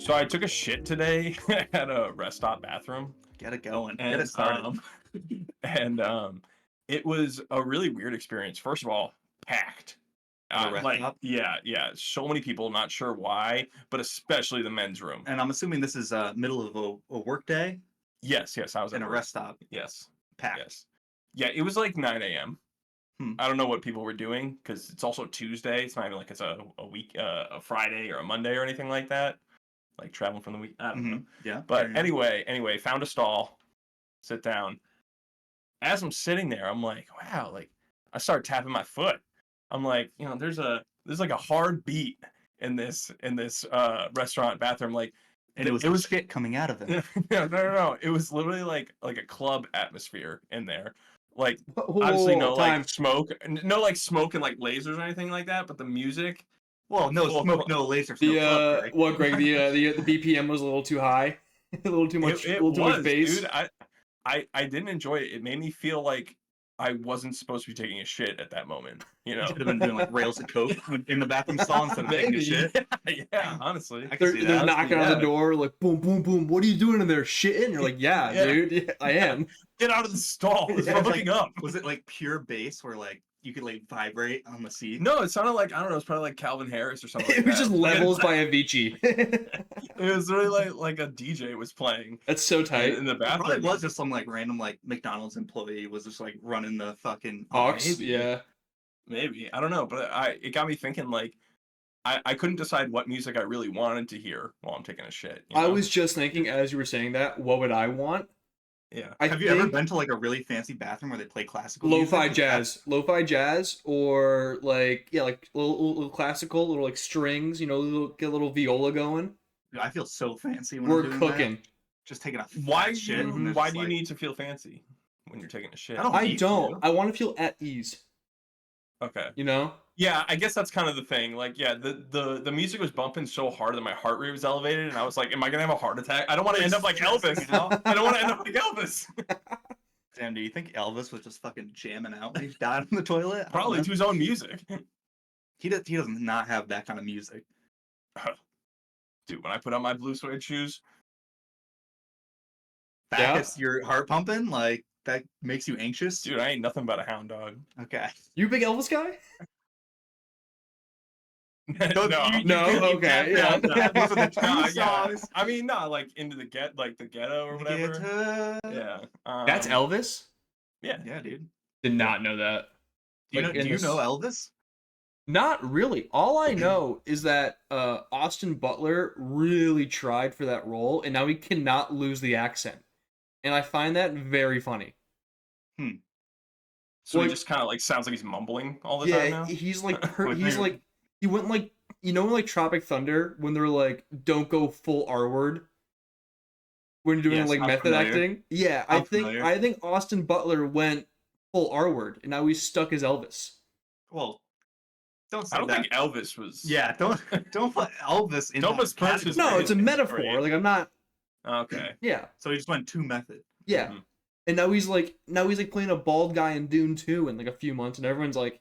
So I took a shit today at a rest stop bathroom, Get it going. Get and it started. and it was a really weird experience. First of all, packed. At a rest stop? Yeah, so many people. Not sure why, but especially the men's room. And I'm assuming this is middle of a work day Yes, I was in at a work. rest stop. Yes, Packed. yes, yeah. It was like 9 a.m. Hmm. I don't know what people were doing because it's also Tuesday. It's not even like it's a week, a Friday or a Monday or anything like that. Like traveling from the week. I don't know. Yeah. But fair enough. anyway, found a stall, sit down. As I'm sitting there, I'm like, wow, like I start tapping my foot. I'm like, there's like a hard beat in this restaurant bathroom. Like And it was shit coming out of it. no. It was literally like a club atmosphere in there. Like Whoa, obviously no time. like smoke, no like smoke and like lasers or anything like that, but the music. Well, no Full smoke, club. no lasers, no club, Greg. What, Greg? The BPM was a little too high, a little too much, It a little too was, much bass. dude. I didn't enjoy it. It made me feel like I wasn't supposed to be taking a shit at that moment. You know, You should have been doing like rails of coke in the bathroom stall instead of taking a Maybe. shit. yeah, honestly. I can They're, see they're that. knocking on the yeah. door, like boom, boom, boom. What are you doing in there? Shitting? You're like, yeah, Yeah. dude, yeah, I am. Get out of the stall. Was We're it hooking up. Was it like pure bass where like you could like vibrate on the seat? No, it sounded like, I don't know, it's probably like Calvin Harris or something. It was just like levels by Avicii. It was really like a DJ was playing That's so tight. in the It probably bathroom. was just some like random like McDonald's employee was just like running the fucking Aux, maybe. yeah. Maybe, I don't know, but it got me thinking like I couldn't decide what music I really wanted to hear while I'm taking a shit. You know? I was just thinking as you were saying that, what would I want? Yeah. Have you ever been to like a really fancy bathroom where they play classical Lo-fi music? jazz, or like like little classical, little like strings, get a little viola going. I feel so fancy when We're I'm doing cooking. that. Just taking a Why fat shit. and there's why just, do you like, need to feel fancy when you're taking a shit? I don't I need don't. to. I want to feel at ease. Okay. You know? Yeah, I guess that's kind of the thing. Like, yeah, the music was bumping so hard that my heart rate was elevated, and I was like, "Am I gonna have a heart attack? I don't want to end up like Elvis. I don't want to end up like Elvis." Damn, do you think Elvis was just fucking jamming out when he died in the toilet? I don't Probably know. to his own music. He does not have that kind of music. Dude, when I put on my blue suede shoes, That Yeah. gets your heart pumping, like that makes you anxious. dude, I ain't nothing but a hound dog. Okay. You a big Elvis guy? no, No, okay, yeah. Those are the two yeah. songs. I mean, not like into the the ghetto or whatever. Guitar. Yeah. That's Elvis? Yeah. Yeah, dude. Did not know that. Do you Like, know? in Do you this- know Elvis? Not really. All I know is that Austin Butler really tried for that role, and now he cannot lose the accent. And I find that very funny. So he Like- just kind of like sounds like he's mumbling all the time Yeah, now. he's like With he's me. like he went like like Tropic Thunder when they're like don't go full R word when you're doing Yes, like I'm method familiar. acting. Yeah, I'm familiar. I think Austin Butler went full R word, and now he's stuck as Elvis. Well, don't say I don't that. think Elvis was. Yeah, don't put Elvis in Don't that put Prince category. as- No, it's a It's metaphor. great. Like I'm not. Okay. Yeah, So he just went too method. yeah. Mhm. And now he's like playing a bald guy in Dune 2 in like a few months, and everyone's like,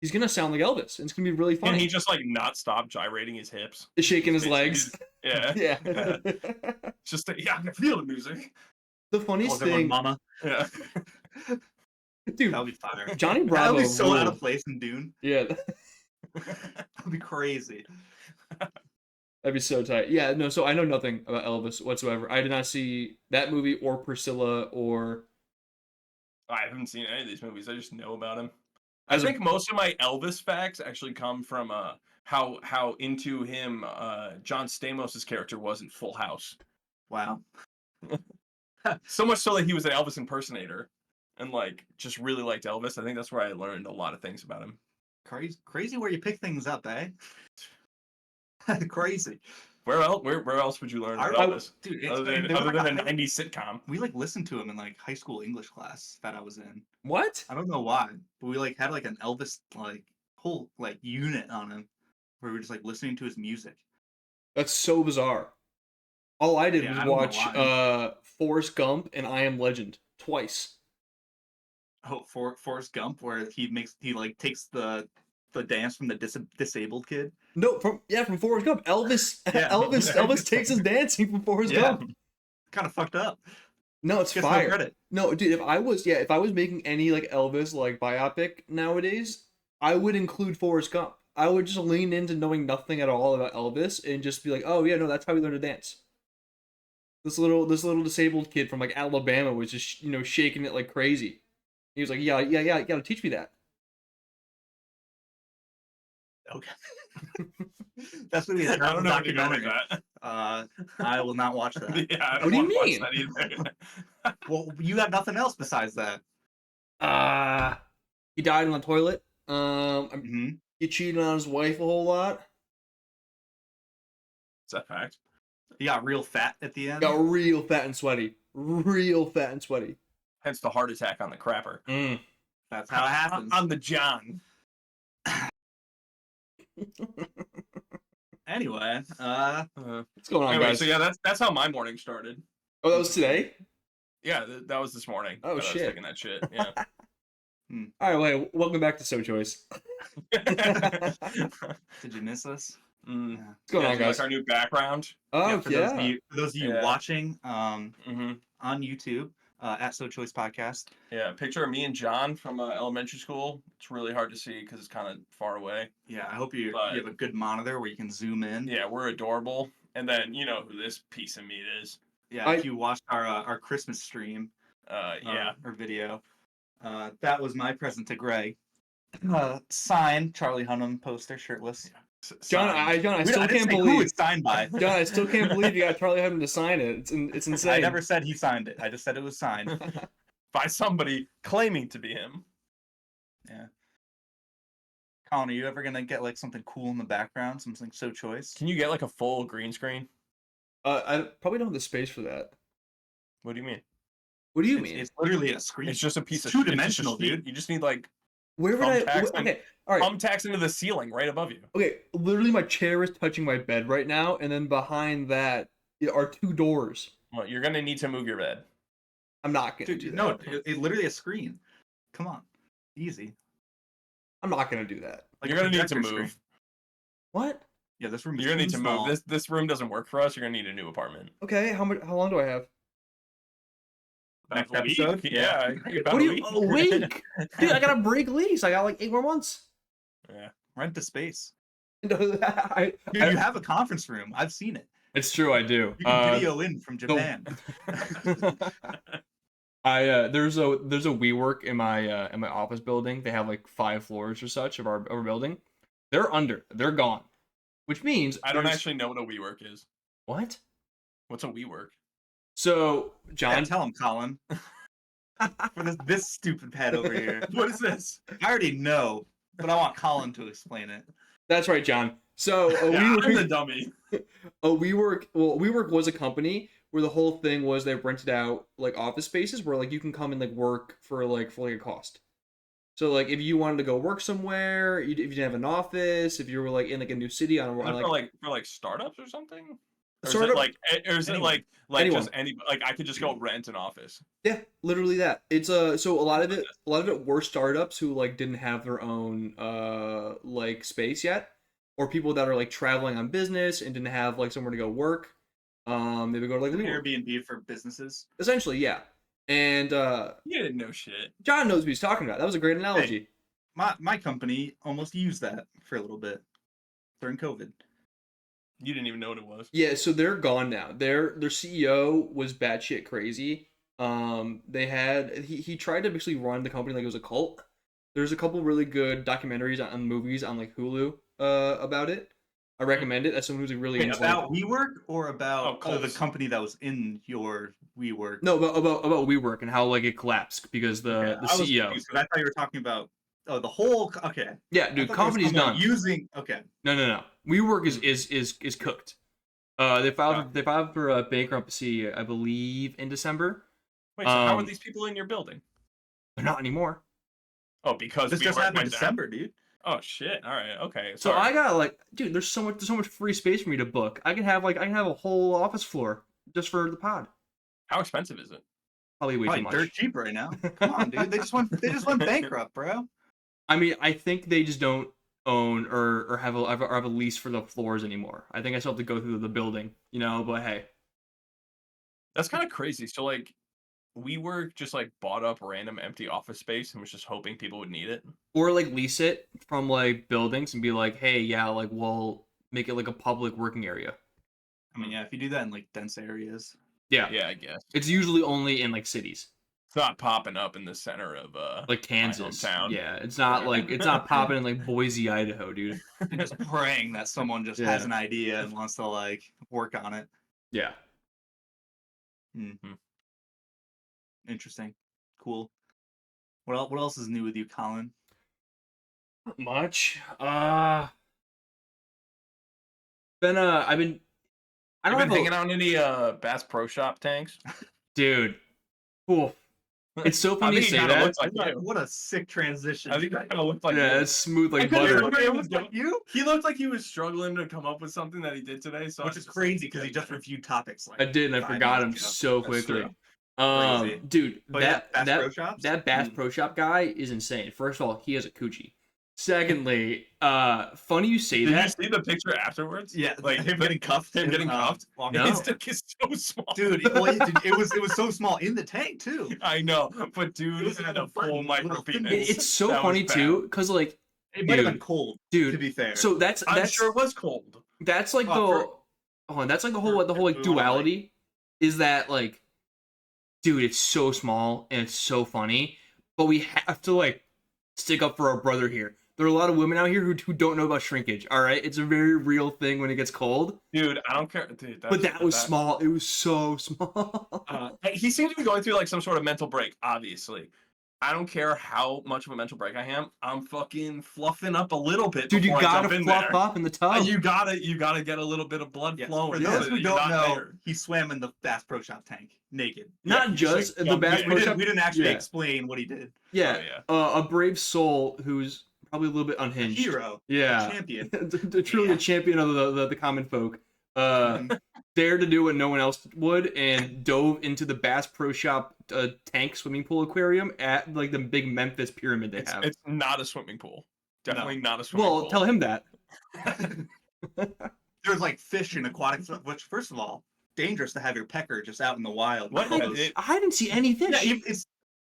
he's gonna sound like Elvis, and it's gonna be really Can funny. he just like not stop gyrating his hips? Shaking his Basically, legs. Yeah. Yeah. It's just yeah, I can feel the music. The funniest Calls everyone thing, mama. Yeah. dude. That would be fire. Johnny That Bravo would be so out of ruled. place in Dune. Yeah, That would be crazy. that'd be so tight. Yeah, no. So I know nothing about Elvis whatsoever. I did not see that movie or Priscilla or. I haven't seen any of these movies. I just know about him. As I a- think most of my Elvis facts actually come from how into him John Stamos' character was in Full House. Wow. So much so that he was an Elvis impersonator and like just really liked Elvis. I think that's where I learned a lot of things about him. Crazy where you pick things up, eh? Crazy. Where else would you learn about I- Elvis? Dude, it's, Other there was than like a a high- 90s sitcom. we like listened to him in like high school English class that I was in. What? I don't know why, but we like had like an Elvis like whole like unit on him where we were just like listening to his music. That's so bizarre. All I did Yeah, was I don't know watch why. Forrest Gump and I Am Legend twice. Oh, Forrest Gump, where he like takes the the dance from the disabled kid? No, from Forrest Gump. Elvis, Yeah. Elvis takes his dancing from Forrest Yeah. Gump. Kind of fucked up. No, it's Gets no fire. credit. No, dude, if I was making any like Elvis like biopic nowadays, I would include Forrest Gump. I would just lean into knowing nothing at all about Elvis and just be like, oh yeah, no, that's how we learned to dance. This little disabled kid from like Alabama was just shaking it like crazy. He was like, yeah, you gotta teach me that. Okay. That's what the I don't know what documentary. that. I will not watch that. Yeah, I don't What do you want to watch mean? that either. Well, you have nothing else besides that. He died on the toilet. Mm-hmm. He cheated on his wife a whole lot. Is that fact? He got real fat at the end. Got real fat and sweaty. Real fat and sweaty. Hence the heart attack on the crapper. That's how it happens. On the John. Anyway, What's going on, Anyway, guys? so yeah, that's how my morning started. Oh, that was today? Yeah, that was this morning. Oh, that shit. I was taking that shit. Yeah. All right, well, welcome back to So Choice. did you miss us? Mm. Yeah. What's going on, Do you guys? like our new background. Oh, For yeah. those of you Yeah. watching Mm-hmm. on YouTube at So Choice Podcast. Yeah, picture of me and John from elementary school. It's really hard to see because it's kind of far away. Yeah, I hope you But- have a good monitor where you can zoom in. Yeah, we're adorable. And then you know who this piece of meat is. Yeah, if you watched our Christmas stream, Yeah. or video, that was my present to Greg. Signed Charlie Hunnam poster, shirtless. John, Signed. I I still didn't can't say who believe. it's signed by. John, I still can't believe you got Charlie Hunnam to sign it. It's insane. I never said he signed it. I just said it was signed. by somebody claiming to be him. Yeah. Colin, are you ever gonna get like something cool in the background, something So Choice? Can you get like a full green screen? I probably don't have the space for that. What do you mean? What do you It's, mean? it's literally a screen. It's just a piece It's of two-dimensional, it's just a sheet. dude. You just need like Where would I? thumbtacks and- Okay, all right. thumbtacks into the ceiling right above you. Okay, literally, my chair is touching my bed right now, and then behind that are two doors. Well, you're gonna need to move your bed. I'm not gonna do Dude, that. no, it's literally a screen. Come on, easy. I'm not gonna do that. Like You're a gonna need to projector move. screen. What? Yeah, this room is You're gonna need too to small. move. This room doesn't work for us. You're gonna need a new apartment. Okay, how long do I have? Next About a week. episode? Yeah. About What do a you? A week? Dude, I gotta break lease. I got like 8 more months. Yeah. Rent the space. Dude, Dude, you have a conference room. I've seen it. It's true, I do. You can video in from so- Japan. There's a WeWork in my office building. They have like 5 floors or such of our building. They're gone, which means I don't there's- actually know what a WeWork is. What? What's a WeWork? So Yeah, John, tell him, Colin. For this stupid head over here. What is this? I already know, but I want Colin to explain it. that's right, John. So Yeah, I'm the WeWork, dummy. WeWork was a company where the whole thing was they rented out like office spaces where like you can come and like work for a cost. So like if you wanted to go work somewhere, if you didn't have an office, if you were like in like a new city on For like startups or something? Or is Startup- it anyone. like Anyone. just any like I could just go rent an office. Yeah, literally that. It's so a lot of it were startups who like didn't have their own like space yet, or people that are like traveling on business and didn't have like somewhere to go work. They would go to like WeWork. Airbnb for businesses. Essentially, yeah. And You didn't know shit. John knows what he's talking about. That was a great analogy. My company almost used that for a little bit during COVID. You didn't even know what it was. Yeah, so they're gone now. Their CEO was batshit crazy. They had he tried to basically run the company like it was a cult. There's a couple really good documentaries on movies on like Hulu about it. I recommend it as someone who's really Wait, into About WeWork or about Oh, the cults. company that was in your WeWork? no about WeWork and how like it collapsed because the Okay, I was CEO. confused, 'cause I thought you were talking about the whole. Okay, Yeah, I dude, thought there was company's someone done. Using okay. No. WeWork is cooked. They filed for bankruptcy, I believe, in December. Wait, so how are Um, these people in your building? They're not anymore. Oh, because This just WeWork happened in went down? December, dude. Oh shit! All right, okay. So Sorry. I got like, dude, there's so much free space for me to book. I can have a whole office floor just for the pod. How expensive is it? Probably way too Probably much. dirt cheap right now. Come on, dude. They just went bankrupt, bro. I mean, I think they just don't. own or have a lease for the floors anymore. I think I still have to go through the building, but hey. That's kind of crazy. So like, we were just like bought up random empty office space and was just hoping people would need it. Or like lease it from like buildings and be like, hey, yeah, like we'll make it like a public working area. I mean, yeah, if you do that in like dense areas. Yeah. Yeah, I guess. It's usually only in like cities. It's not popping up in the center of like Kansas. my hometown. Yeah, it's not popping in like Boise, Idaho, dude. I'm just praying that someone just has an idea and wants to like work on it. Yeah. Mm-hmm. Interesting. Cool. What else is new with you, Colin? Not much. I've been hanging out in any Bass Pro Shop tanks? Dude. Cool. It's so funny you say that. Like what a sick transition. I think that kind of looked like it's smooth like butter. It was like you? He looked like he was struggling to come up with something that he did today. So which is crazy because he just reviewed topics. Like I did, and I forgot him so quickly. Dude, that Bass Pro Shop guy is insane. First of all, he has a coochie. Secondly, funny you say that. Did you see the picture afterwards? Yeah, like him getting cuffed. Him getting cuffed. No. His dick is so small, dude. It was so small in the tank too. I know, but dude, it had a full micro penis. It's so funny too, because like it might have been cold, dude. To be fair, so I'm sure it was cold. That's like the whole like duality is that like, dude, it's so small and it's so funny, but we have to like stick up for our brother here. There are a lot of women out here who don't know about shrinkage. All right, it's a very real thing when it gets cold. Dude, I don't care. Dude, but that was small. It was so small. He seems to be going through like some sort of mental break. Obviously, I don't care how much of a mental break I am. I'm fucking fluffing up a little bit. Dude, you gotta fluff up in the tub. You gotta get a little bit of blood flowing. For those who don't know, he swam in the Bass Pro Shop tank naked. Not just the Bass Pro Shop. We didn't actually explain what he did. Yeah, a brave soul who's probably a little bit unhinged. A hero. Yeah. A champion. Truly a champion of the common folk. Dared to do what no one else would and dove into the Bass Pro Shop tank swimming pool aquarium at like the big Memphis pyramid they have. It's not a swimming pool. Definitely not a swimming pool. Well, tell him that. There's like fish and aquatic stuff, which first of all, dangerous to have your pecker just out in the wild. What? I didn't see any fish. Yeah,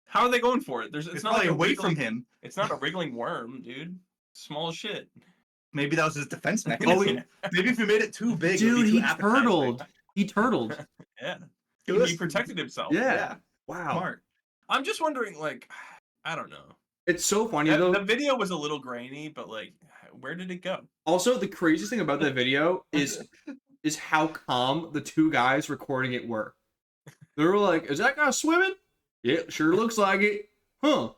how are they going for it? It's not like away from him. It's not a wriggling worm, dude. Small as shit. Maybe that was his defense mechanism. Maybe if we made it too big, dude, he turtled. He turtled. Yeah. He protected himself. Yeah. Wow. Smart. I'm just wondering, like, I don't know. It's so funny though. The video was a little grainy, but like, where did it go? Also, the craziest thing about that video is how calm the two guys recording it were. They were like, "Is that guy swimming? Yeah, sure looks like it. Huh?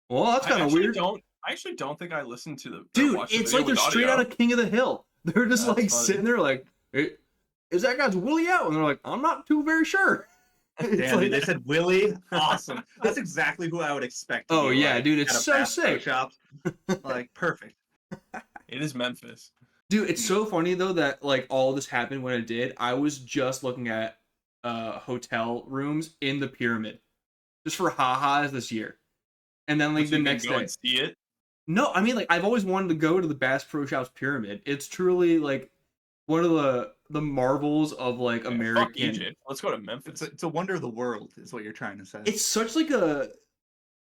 Well, that's kind of weird." I actually don't think I listened to the dude. It's like they're straight out of King of the Hill. They're just like sitting there, like, hey, "Is that guy's Willie out?" And they're like, "I'm not too very sure." Damn, like, they said Willie. Awesome. That's exactly who I would expect. Oh yeah, dude, it's so sick. Shop. Like perfect. It is Memphis. Dude, it's so funny though that like all this happened when it did. I was just looking at hotel rooms in the pyramid, just for ha-has this year, and then like the next day. And see it? No, I mean like I've always wanted to go to the Bass Pro Shop's pyramid. It's truly like one of the marvels of like American. Fuck Egypt. Let's go to Memphis. It's a wonder of the world, is what you're trying to say. It's such like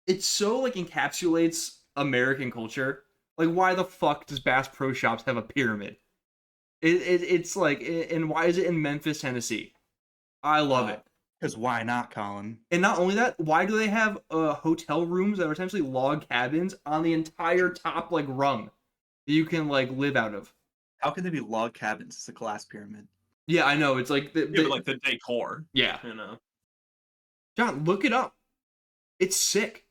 it's so like encapsulates American culture. Like, why the fuck does Bass Pro Shops have a pyramid? It's like, and why is it in Memphis, Tennessee? I love it. Because why not, Colin? And not only that, why do they have hotel rooms that are essentially log cabins on the entire top like rung that you can like live out of? How can they be log cabins? It's a glass pyramid. Yeah, I know. It's like like the decor. Yeah, you know. John, look it up. It's sick.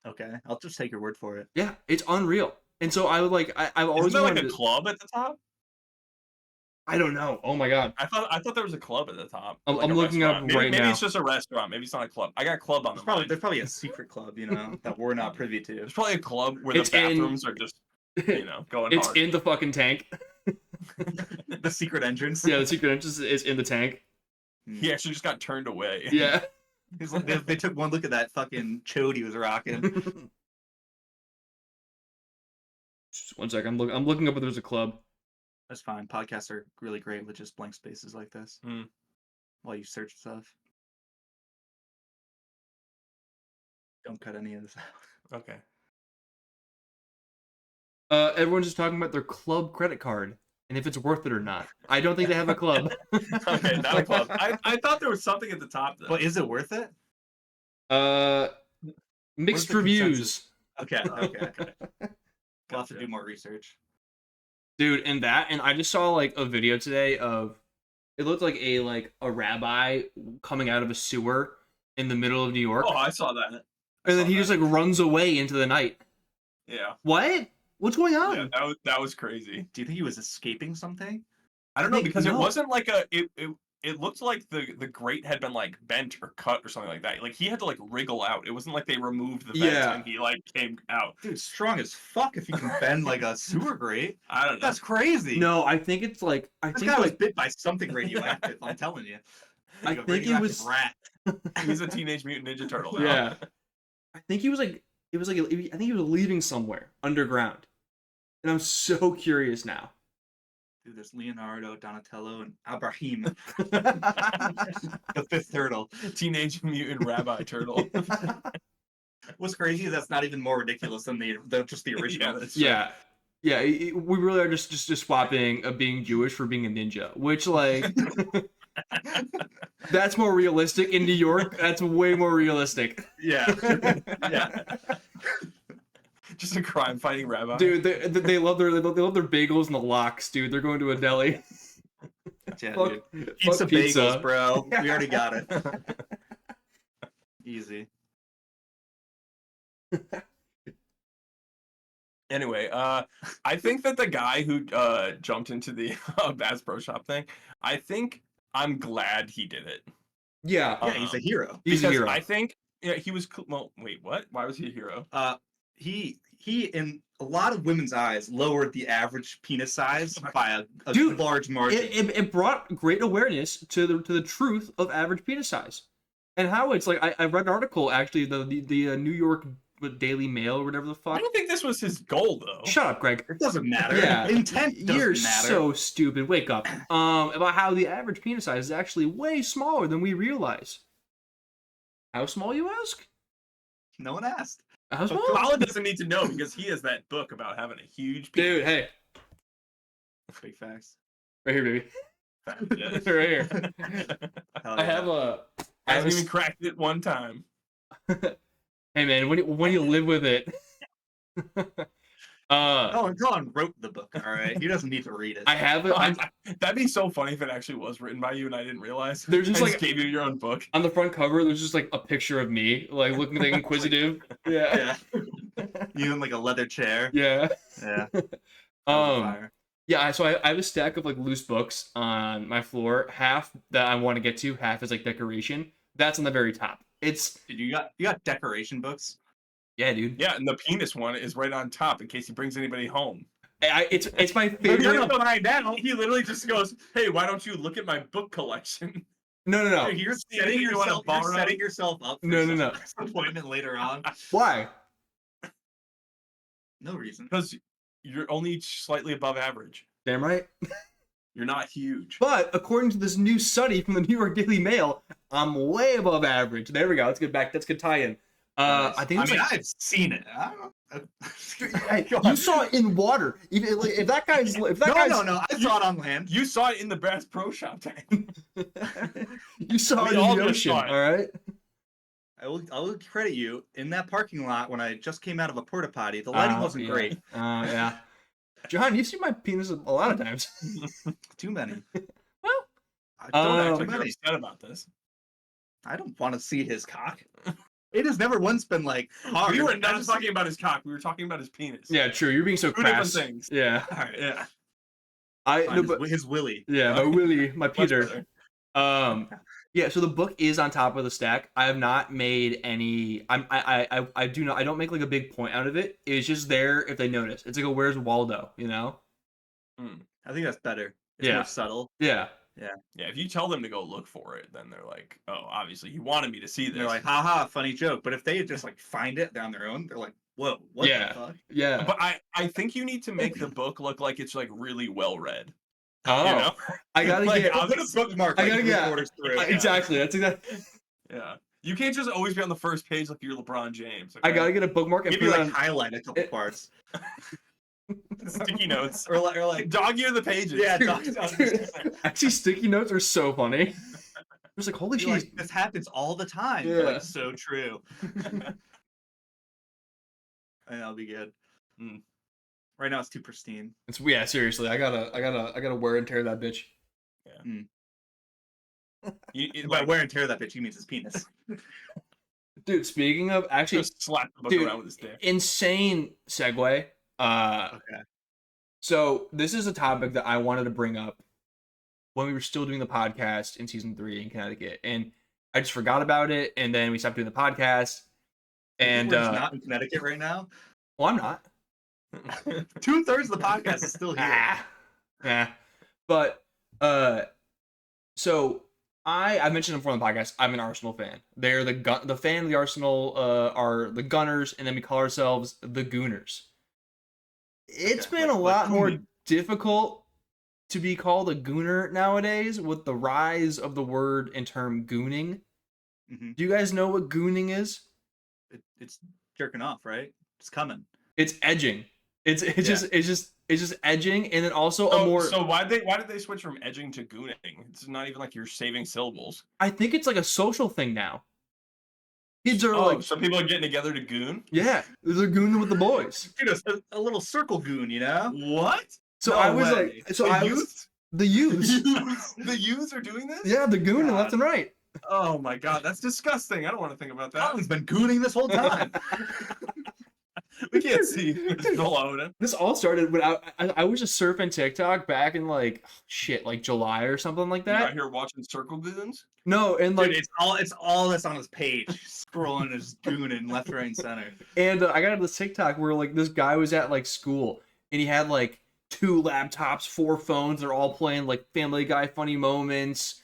Okay, I'll just take your word for it. Yeah, it's unreal. And so I would like I've always Isn't there wanted like a club at the top? I don't know. Oh my god. I thought there was a club at the top. I'm like looking up right now. Maybe it's just a restaurant. Maybe it's not a club. I got club on the mind. There's probably a secret club, you know, that we're not privy to. There's probably a club where the bathrooms are just, you know, going it's hard. in the fucking tank. The secret entrance. Yeah, the secret entrance is in the tank. He actually just got turned away. Yeah. He's like, they took one look at that fucking chode he was rocking. Just one second. I'm looking up if there's a club. That's fine. Podcasts are really great with just blank spaces like this while you search stuff. Don't cut any of this out. Okay. Everyone's just talking about their club credit card and if it's worth it or not. I don't think they have a club. Okay, not a club. I thought there was something at the top though. But is it worth it? Mixed the reviews. Okay. We'll have to do more research. Dude, and I just saw like a video today of it looked like a rabbi coming out of a sewer in the middle of New York. Oh, I saw that. And then he just like runs away into the night. Yeah. What? What's going on? Yeah, that was crazy. Do you think he was escaping something? I don't know because no. it wasn't like it looked like the grate had been like bent or cut or something like that. Like he had to like wriggle out. It wasn't like they removed the vent and he like came out. Dude, strong as fuck if you can bend like a sewer grate. I don't know. That's crazy. No, I think it's like This guy was bit by something radioactive. I'm telling you. I Like a think it was radioactive rat. He's a Teenage Mutant Ninja Turtle now. Yeah. I think he was like I think he was leaving somewhere underground. And I'm so curious now. Dude, there's Leonardo, Donatello, and Abraham. The fifth turtle. Teenage Mutant Rabbi Turtle. What's crazy is that's not even more ridiculous than just the original. Yeah. Yeah, we really are just swapping being Jewish for being a ninja, which like that's more realistic in New York. That's way more realistic. Yeah. Yeah. Just a crime-fighting rabbi. Dude, they love their bagels and the lox, dude. They're going to a deli. Yeah, Fuck- dude. fuck Pizza bagels, bro. We already got it. Easy. Anyway, I think that the guy who jumped into the Bass Pro Shop thing, I'm glad he did it. Yeah, Yeah, he's a hero. he's a Because hero. I think he was. Well, wait, what? Why was he a hero? He in a lot of women's eyes lowered the average penis size by a Dude, large margin. It brought great awareness to the truth of average penis size, and how it's like I read an article actually the New York Daily Mail or whatever the I fuck. don't think this was his goal though. Shut up, Greg. It doesn't matter. Yeah, Intent doesn't you're matter. so stupid. Wake up. About how the average penis size is actually way smaller than we realize. How small, you ask? No one asked. How small? Colin doesn't need to know because he has that book about having a huge penis. Dude, hey, Big facts. right here, baby. Yeah. Right here. Hell I yeah. have a. Hasn't even cracked it one time. Hey man, when you live with it. Colin wrote the book, all right? He doesn't need to read it. I have it. That'd be so funny if it actually was written by you and I didn't realize. There's just I like gave you your own book. on the front cover. There's just like a picture of me, like looking like inquisitive. Yeah. Yeah. You in like a leather chair. Yeah. Yeah. Yeah. So I have a stack of like loose books on my floor. Half that I want to get to, half is like decoration. That's on the very top. It's Dude, you got decoration books. yeah, dude. Yeah, and the penis one is right on top in case he brings anybody home. It's my You're favorite. gonna find out. He literally just goes, "Hey, why don't you look at my book collection?" No. Dude, you're You setting wanna yourself up for No. some disappointment later on. Why? No reason. Because you're only slightly above average. Damn right. You're not huge. But according to this new study from the New York Daily Mail, I'm way above average. There we go. Let's get back. That's good tie-in. I think it's I've seen it. I don't know. hey, you saw it in water. Even like, if that guy's No. I saw it on land. You saw it in the Bass Pro Shop tank. you saw We it in all the just ocean. saw it. All right. I will credit you in that parking lot when I just came out of a porta potty. The lighting wasn't yeah. great. Yeah. John, you've seen my penis a lot of times. Too many. Well, I Don't don't act know. like you're upset about this. I don't want to see his cock. It has never once been like hard. We were I not just- talking about his cock. We were talking about his penis. yeah, true. You're being so Two different crass. things. Yeah. All right. Yeah. His willy. Yeah, my Willie, my Much Peter. better. Yeah. So the book is on top of the stack. I have not made any. I do not. I don't make like a big point out of it. It's just there if they notice. It's like a Where's Waldo, you know? I think that's better. It's Yeah. more subtle. Yeah. Yeah, if you tell them to go look for it, then they're like, "Oh, obviously he wanted me to see this." They're like, haha, funny joke. But if they just like find it on their own, they're like, Whoa, what Yeah. the fuck? Yeah. But I think you need to make the book look like it's like really well read. Oh, You know? I gotta Like, get. I'll Put a bookmark I like gotta get. 3/4 through. Exactly. That's exactly. Yeah. You can't just always be on the first page like you're LeBron James. I okay? gotta get a bookmark and Maybe put it like on. highlight a couple it- parts. Sticky notes. Or like Dog ear the pages. Yeah, Dude, dog- dude, actually, sticky notes are so funny. It's like, holy you're shit. like, this happens all the time. Yeah. Like, so true. And that'll be good. Mm. Right now it's too pristine. It's yeah, seriously. I gotta wear and tear that bitch. By wear and tear that bitch, he means his penis. Dude, speaking of actually, just slap the book dude, around with his dick. insane segue. Okay. So this is a topic that I wanted to bring up when we were still doing the podcast in season 3 in Connecticut, and I just forgot about it, and then we stopped doing the podcast. And we're just not in Connecticut right now. well, I'm not. 2/3 of the podcast is still here. Yeah. But so I mentioned before on the podcast, I'm an Arsenal fan. They're the fan of the Arsenal are the Gunners, and then we call ourselves the Gooners. It's Okay, been a lot more Gooning. difficult to be called a Gooner nowadays with the rise of the word and term gooning. Mhm. Do you guys know what gooning is? It's jerking off, right? It's coming. It's edging. It's just edging, and then also a So, more. so why did they switch from edging to gooning? It's not even like you're saving syllables. I think it's like a social thing now. Kids are Oh, like, so people are getting together to goon? yeah, they're gooning with the boys. Dude, a little circle goon, you know? What? So No I was way. like, so The I was youth? the youths. The youths are doing this? Yeah, they're gooning God. left and right. Oh my god, that's disgusting. I don't want to think about that. Colin's been gooning this whole time. We can't see this below him. This all started when I was just surfing TikTok back in like July or something like You're out that. here watching circle goons? No, and like Dude, it's all that's on his page. Scrolling his gooning left, right, and center. and I got this TikTok where like this guy was at like school and he had like 2 laptops, 4 phones. They're all playing like Family Guy funny moments,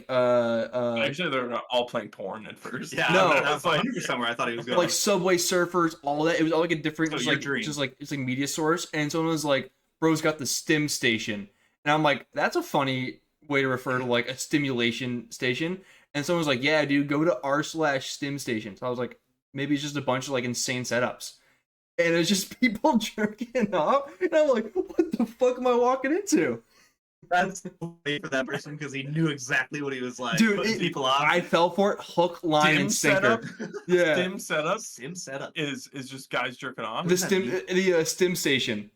Actually, they're all playing porn at first. Yeah, No. that's like 100% where I thought he was going. like Subway Surfers, all that. It was all like a different, So just your like dream. just like it's like media source. And someone was like, "Bro's got the stim station," and I'm like, "That's a funny way to refer to like a stimulation station." And someone was like, "Yeah, dude, go to r/stim station." So I was like, maybe it's just a bunch of like insane setups. And it's just people jerking off, and I'm like, "What the fuck am I walking into?" That's funny for that person because he knew exactly what he was like. Dude, putting people off. I fell for it, hook, line, Stim and sinker. setup? Yeah, Stim setup Sim setup. is just guys jerking off. the does that stim, mean? the stim station.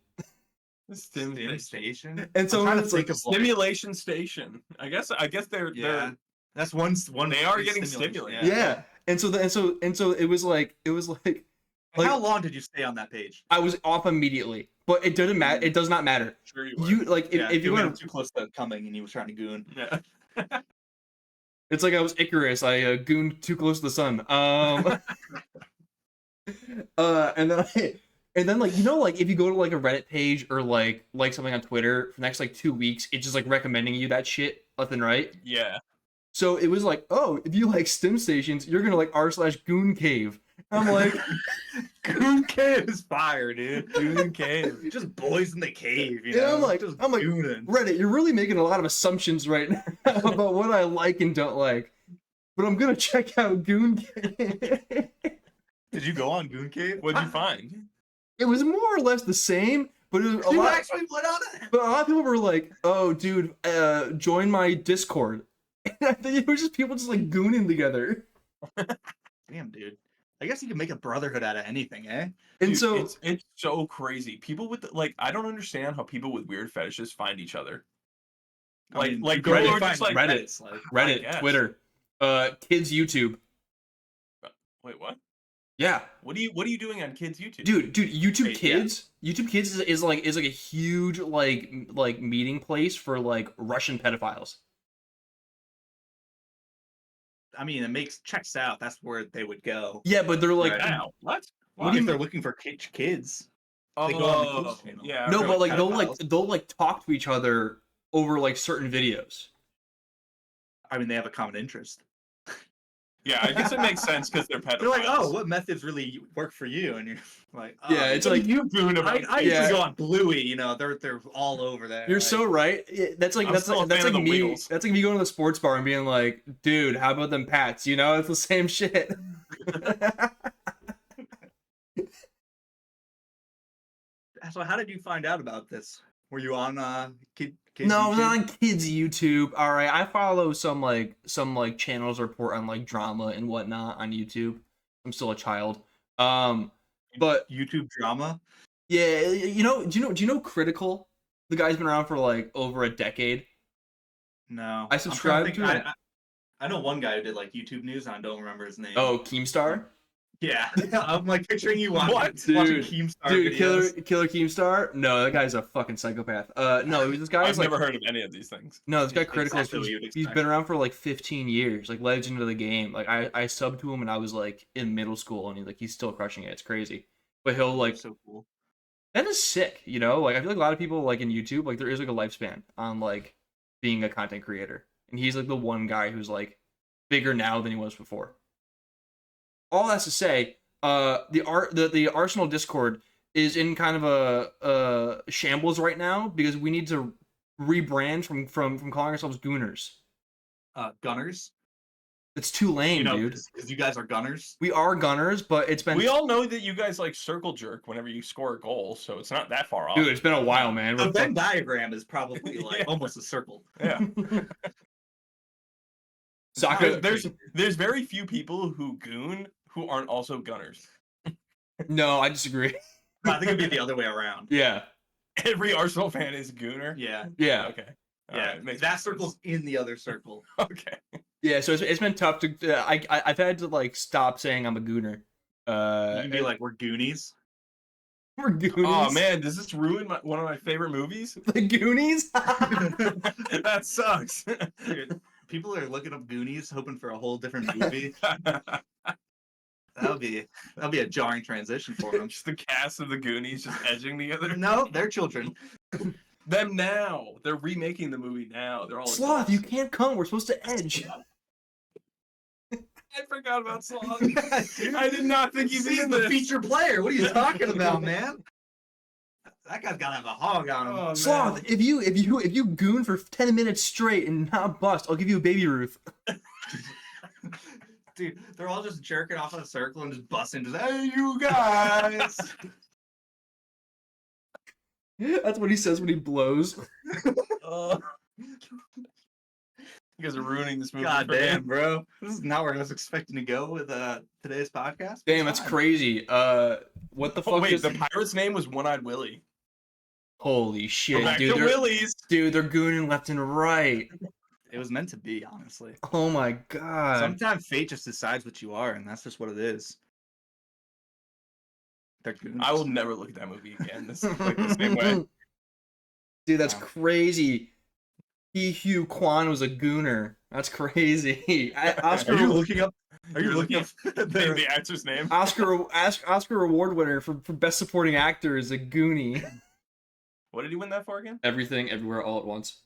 Stim Stim station. And I'm so trying to it's like, think of, like- stimulation station. I guess they're Yeah, that's one. They are big getting stimulation, stimulated. yeah. And so it was like And how long did you stay on that page? I was off immediately, but it doesn't matter. It does not matter. sure you were. You like if you went want, too close to coming and he was trying to goon. Yeah. it's like I was Icarus. I gooned too close to the sun. And then like like if you go to like a Reddit page or like something on Twitter for the next like 2 weeks, it's just like recommending you that shit left and right. Yeah. So it was like, oh, if you like stim stations, you're gonna like r/goon cave. I'm like, Goon cave is fire, dude. Goon cave. You're just boys in the cave, you Yeah, know? I'm like- just I'm like, gooning. Reddit, you're really making a lot of assumptions right now about what I like and don't like. But I'm gonna check out Goon Cave. Did you go on Goon Cave? What'd you find? It was more or less the same, but it was a You lot. actually went on it? But a lot of people were like, "Oh, dude, join my Discord." And I think it was just people just like gooning together. Damn, dude. I guess you can make a brotherhood out of anything, eh? And Dude, so it's so crazy. People with I don't understand how people with weird fetishes find each other. Like you people can Reddit, are just find like Reddit. Reddit's like, Reddit, guess. Twitter, kids YouTube. Wait, what? Yeah, What are you doing on kids YouTube? dude, YouTube Wait, yeah. Kids. YouTube Kids is like a huge like meeting place for like Russian pedophiles. I mean, checks out. That's where they would go. Yeah, but they're like, Right. Now, what? What do you if they're looking for kids? They go on the Oh, kids channel. yeah. no, right. but like pedophiles. they'll like talk to each other over like certain videos. I mean, they have a common interest. Yeah, I guess it makes sense because they're pedophiles. They're like, oh, what methods really work for you? And you're like, oh, Yeah, it's What like are you doing about I it? used Yeah. to go on Bluey. They're all over there. You're like, so right. That's like I'm that's still like a that's fan like of the me. Wiggles. That's like me going to the sports bar and being like, dude, how about them Pats? You know, it's the same shit. So how did you find out about this? Were you on kids No, it's YouTube? not on kids YouTube. All right, I follow some channels that report on like drama and whatnot on YouTube. I'm still a child. But YouTube drama? yeah, do you know Critical? The guy's been around for like over a decade. No. I I'm trying subscribe think- to him. I know one guy who did like YouTube news, and I don't remember his name. Oh, Keemstar? Yeah. I'm like picturing you watching, What? watching Dude, Keemstar Dude, videos. Killer Keemstar? No, that guy's a fucking psychopath. No, this guy's I've like never heard of any of these things. no, this guy It's Critical. exactly what you'd He's expect. been around for like 15 years, like legend of the game. Like I subbed to him when I was like in middle school, and he's still crushing it. It's crazy. But he'll like so cool. that is sick, you know. Like I feel like a lot of people like in YouTube, like there is like a lifespan on like being a content creator, and he's like the one guy who's like bigger now than he was before. All that's to say, the Arsenal Discord is in kind of a shambles right now because we need to rebrand from calling ourselves Gooners. Gunners. It's too lame, dude. Because you guys are gunners. We are Gunners, but it's been We all know that you guys like circle jerk whenever you score a goal, so it's not that far off. dude. It's been a while, man. The We're Venn diagram is probably like Yeah. almost a circle. Yeah. Soccer. There's very few people who goon who aren't also gunners. No, I disagree. No, I think it'd be the other way around. Yeah, Every Arsenal fan is gooner. Yeah. yeah, Okay. Yeah. Alright, makes That sense. circle's in the other circle. Okay. yeah. So it's been tough to. I've had to like stop saying I'm a Gooner. You can be like, we're Goonies. we're Goonies. Oh man, does this ruin one of my favorite movies? the Goonies. That sucks. Dude, people are looking up Goonies, hoping for a whole different movie. That'll be a jarring transition for them. Just the cast of the Goonies just edging together. No, they're children. Them now. They're remaking the movie now. They're all Sloth, adults. you can't come. We're supposed to edge. I forgot about Sloth. I did not think he's He's in the this. feature player. What are you talking about, man? That guy's gotta have a hog on him. Oh, man. Sloth, if you goon for 10 minutes straight and not bust, I'll give you a baby Ruth. Dude, they're all just jerking off in a circle and just busting. Just, hey, you guys. That's what he says when he blows. You guys are ruining this movie. God for me. damn, bro. This is not where I was expecting to go with today's podcast. Damn, that's Fine. crazy. What the Oh, fuck wait, is the pirate's name was One-Eyed Willie. Holy Go shit, back dude. to Willie's. Dude, they're gooning left and right. It was meant to be, honestly. Oh my god. Sometimes fate just decides what you are, and that's just what it is. They're goons. I will never look at that movie again. This is like the same way. Dude, that's Wow. crazy. Hugh Kwan was a gooner. That's crazy. Are you looking up? Are you looking up the actor's name? Oscar award winner for best supporting actor is a goonie. What did he win that for again? Everything, everywhere, all at once.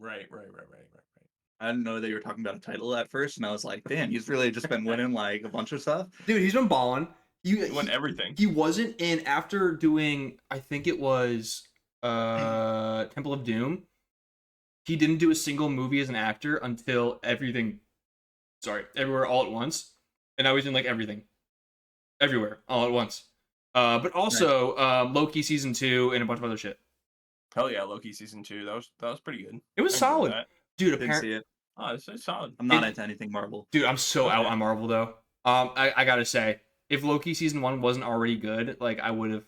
Right. I didn't know they were talking about a title at first, and I was like, "Damn, he's really just been winning like a bunch of stuff." Dude, he's been balling. He won everything. He wasn't in after doing. I think it was Temple of Doom. He didn't do a single movie as an actor until Everywhere, All at Once, and now he's in like everything, everywhere, all at once. But also Loki season 2 and a bunch of other shit. Hell yeah, Loki season 2. That was pretty good. It was I enjoyed solid, that. dude. Didn't Apparently, see it. Oh, it's solid. I'm not into anything Marvel. dude, I'm so out Okay. on Marvel though. I gotta say, if Loki season 1 wasn't already good, like I would have.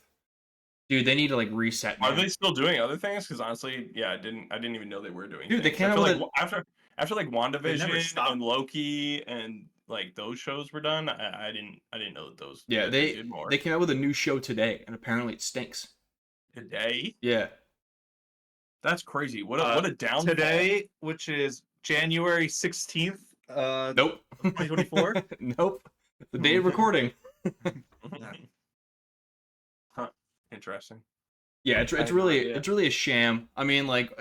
Dude, they need to like reset. Are Man. they still doing other things? Because honestly, yeah, I didn't even know they were doing. Dude, they things. came I out feel with like after like They never WandaVision stop. and Loki and like those shows were done. I didn't know that those. Yeah, that they did more came out with a new show today, and apparently it stinks. today. Yeah. That's crazy. What a downfall. Today, which is January 16th, Nope. 2024. Nope. The day of recording. Huh. Interesting. Yeah, it's I had no really idea. it's really a sham. I mean, like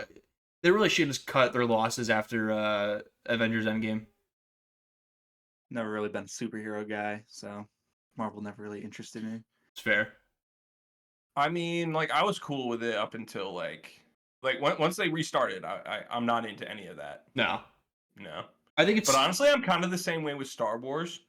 they really should just cut their losses after Avengers Endgame. Never really been a superhero guy, so Marvel never really interested me. It's fair. I mean, like I was cool with it up until once they restarted. I'm not into any of that. No, No. I think it's. But honestly, I'm kind of the same way with Star Wars.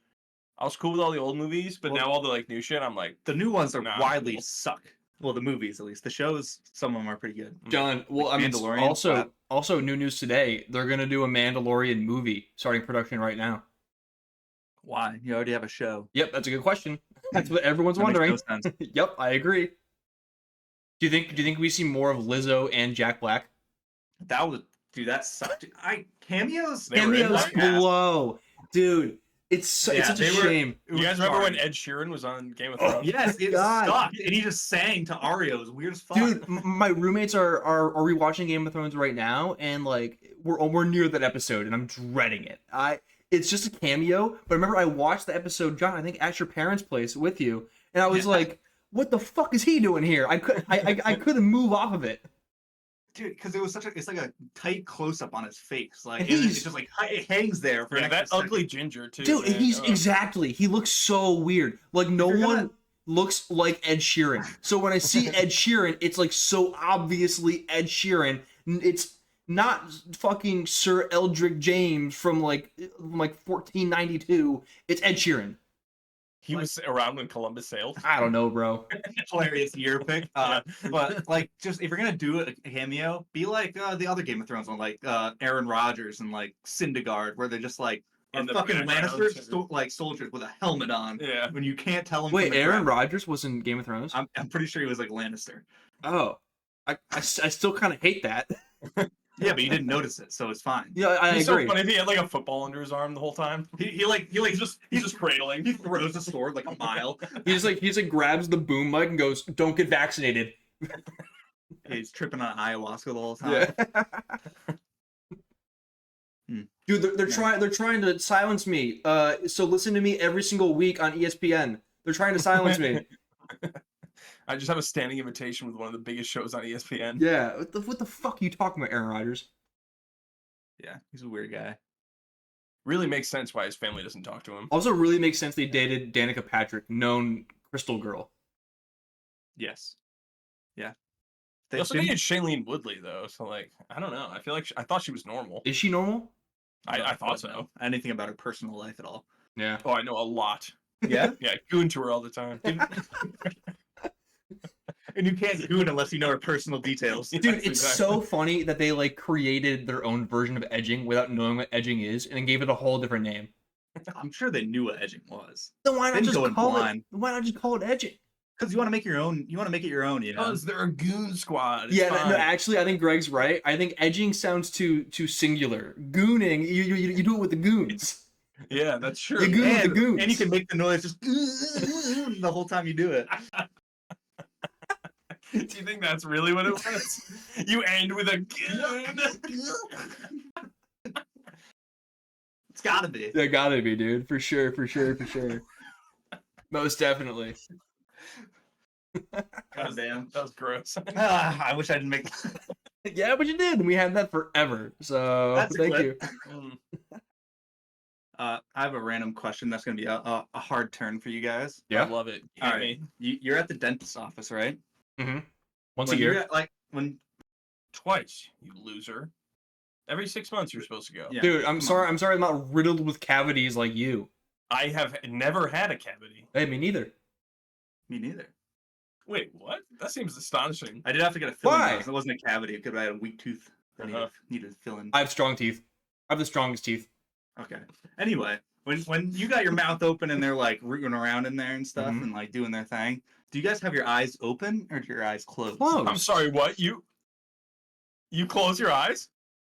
I was cool with all the old movies, but Well, now all the like new shit, I'm like, The new ones are Nah, widely cool. suck. Well, the movies at least. The shows, some of them are pretty good. John, well, I mean, Mandalorian, but- also new news today. They're gonna do a Mandalorian movie starting production right now. Why? You already have a show. Yep, that's a good question. That's what everyone's That makes wondering. no sense. Yep, I agree. Do you think we see more of Lizzo and Jack Black? That was, dude. That sucked. Cameos. They were in Cameos that? blow, dude. It's Yeah, such a they were- shame. you guys remember when Ed Sheeran was on Game of Oh, Thrones? Yes, it God. sucked, and he just sang to Ario. It was weird as fuck. Dude, my roommates are rewatching Game of Thrones right now, and like we're near that episode, and I'm dreading it. It's just a cameo, but remember I watched the episode, John, I think at your parents' place with you, and I was like, what the fuck is he doing here? I couldn't move off of it. Dude, because it was it's like a tight close up on his face, like And and he's- it's just like it hangs there for Yeah, an that extra ugly second. ginger too. Dude, man. he's Ugh. exactly. He looks so weird. Like no You're one gonna- looks like Ed Sheeran. So when I see Ed Sheeran, it's like so obviously Ed Sheeran. It's not fucking Sir Eldrick James from like 1492. It's Ed Sheeran. He was around when Columbus sailed. I don't know, bro. Hilarious year pick. Yeah. But like, just if you're gonna do a cameo, be like the other Game of Thrones one, like Aaron Rodgers and like Syndergaard, where they're just like In the fucking background, Lannister too. like soldiers with a helmet on. Yeah. When you can't tell him. Wait, from the Aaron crowd. Rodgers was in Game of Thrones? I'm pretty sure he was like Lannister. Oh. I still kind of hate that. Yeah, but you didn't notice it, so it's fine. Yeah, I He's agree. so funny if he had like a football under his arm the whole time. He's He's just cradling. he throws a sword like a mile. He just like grabs the boom mic and goes, "Don't get vaccinated." He's tripping on ayahuasca the whole time. Yeah. Hmm. Dude, they're Yeah. trying to silence me. So listen to me every single week on ESPN. They're trying to silence me. I just have a standing invitation with one of the biggest shows on ESPN. Yeah, what the fuck are you talking about, Aaron Rodgers? Yeah, he's a weird guy. Really makes sense why his family doesn't talk to him. Also, really makes sense they dated Danica Patrick, known Crystal Girl. Yes. Yeah. They also dated Shailene Woodley though, so like I don't know. I feel like I thought she was normal. Is she normal? I thought don't so. know anything about her personal life at all. Yeah. Oh, I know a lot. Yeah. Yeah, goon to her all the time. And you can't goon unless you know her personal details. Dude, That's it's exactly- so funny that they like created their own version of edging without knowing what edging is, and then gave it a whole different name. I'm sure they knew what edging was. Then why not Didn't just go in call it? blind. Why not just call it edging? Because you want to make your own. You want to make it your own. You know. Because they're a goon squad. It's Yeah, fine. no, actually, I think Greg's right. I think edging sounds too singular. Gooning, you do it with the goons. Yeah, that's true. You goon with the and, goons. and you can make the noise just the whole time you do it. Do you think that's really what it was? You end with a goon. It's gotta be. That gotta be, dude. For sure. Most definitely. God damn. That was gross. I wish I didn't make. Yeah, but you did. We had that forever. So That's a thank clip. you. Mm. I have a random question that's gonna be a hard turn for you guys. I Yeah. love it. Hit All right. me. You're at the dentist's office, right? Mm-hmm. Once When a year. you're at, when Twice, you loser. Every 6 months you're supposed to go. Yeah. Dude, come I'm on. sorry I'm not riddled with cavities like you. I have never had a cavity. Hey, me neither. Me neither. Wait, what? That seems astonishing. I did have to get a filling. Why? It wasn't a cavity because I had a weak tooth. I Uh-huh. needed to fill in. I have strong teeth. I have the strongest teeth. Okay. Anyway, when you got your mouth open and they're like rooting around in there and stuff Mhm. and like doing their thing, do you guys have your eyes open or do your eyes closed? Closed. I'm sorry, what? You close your eyes?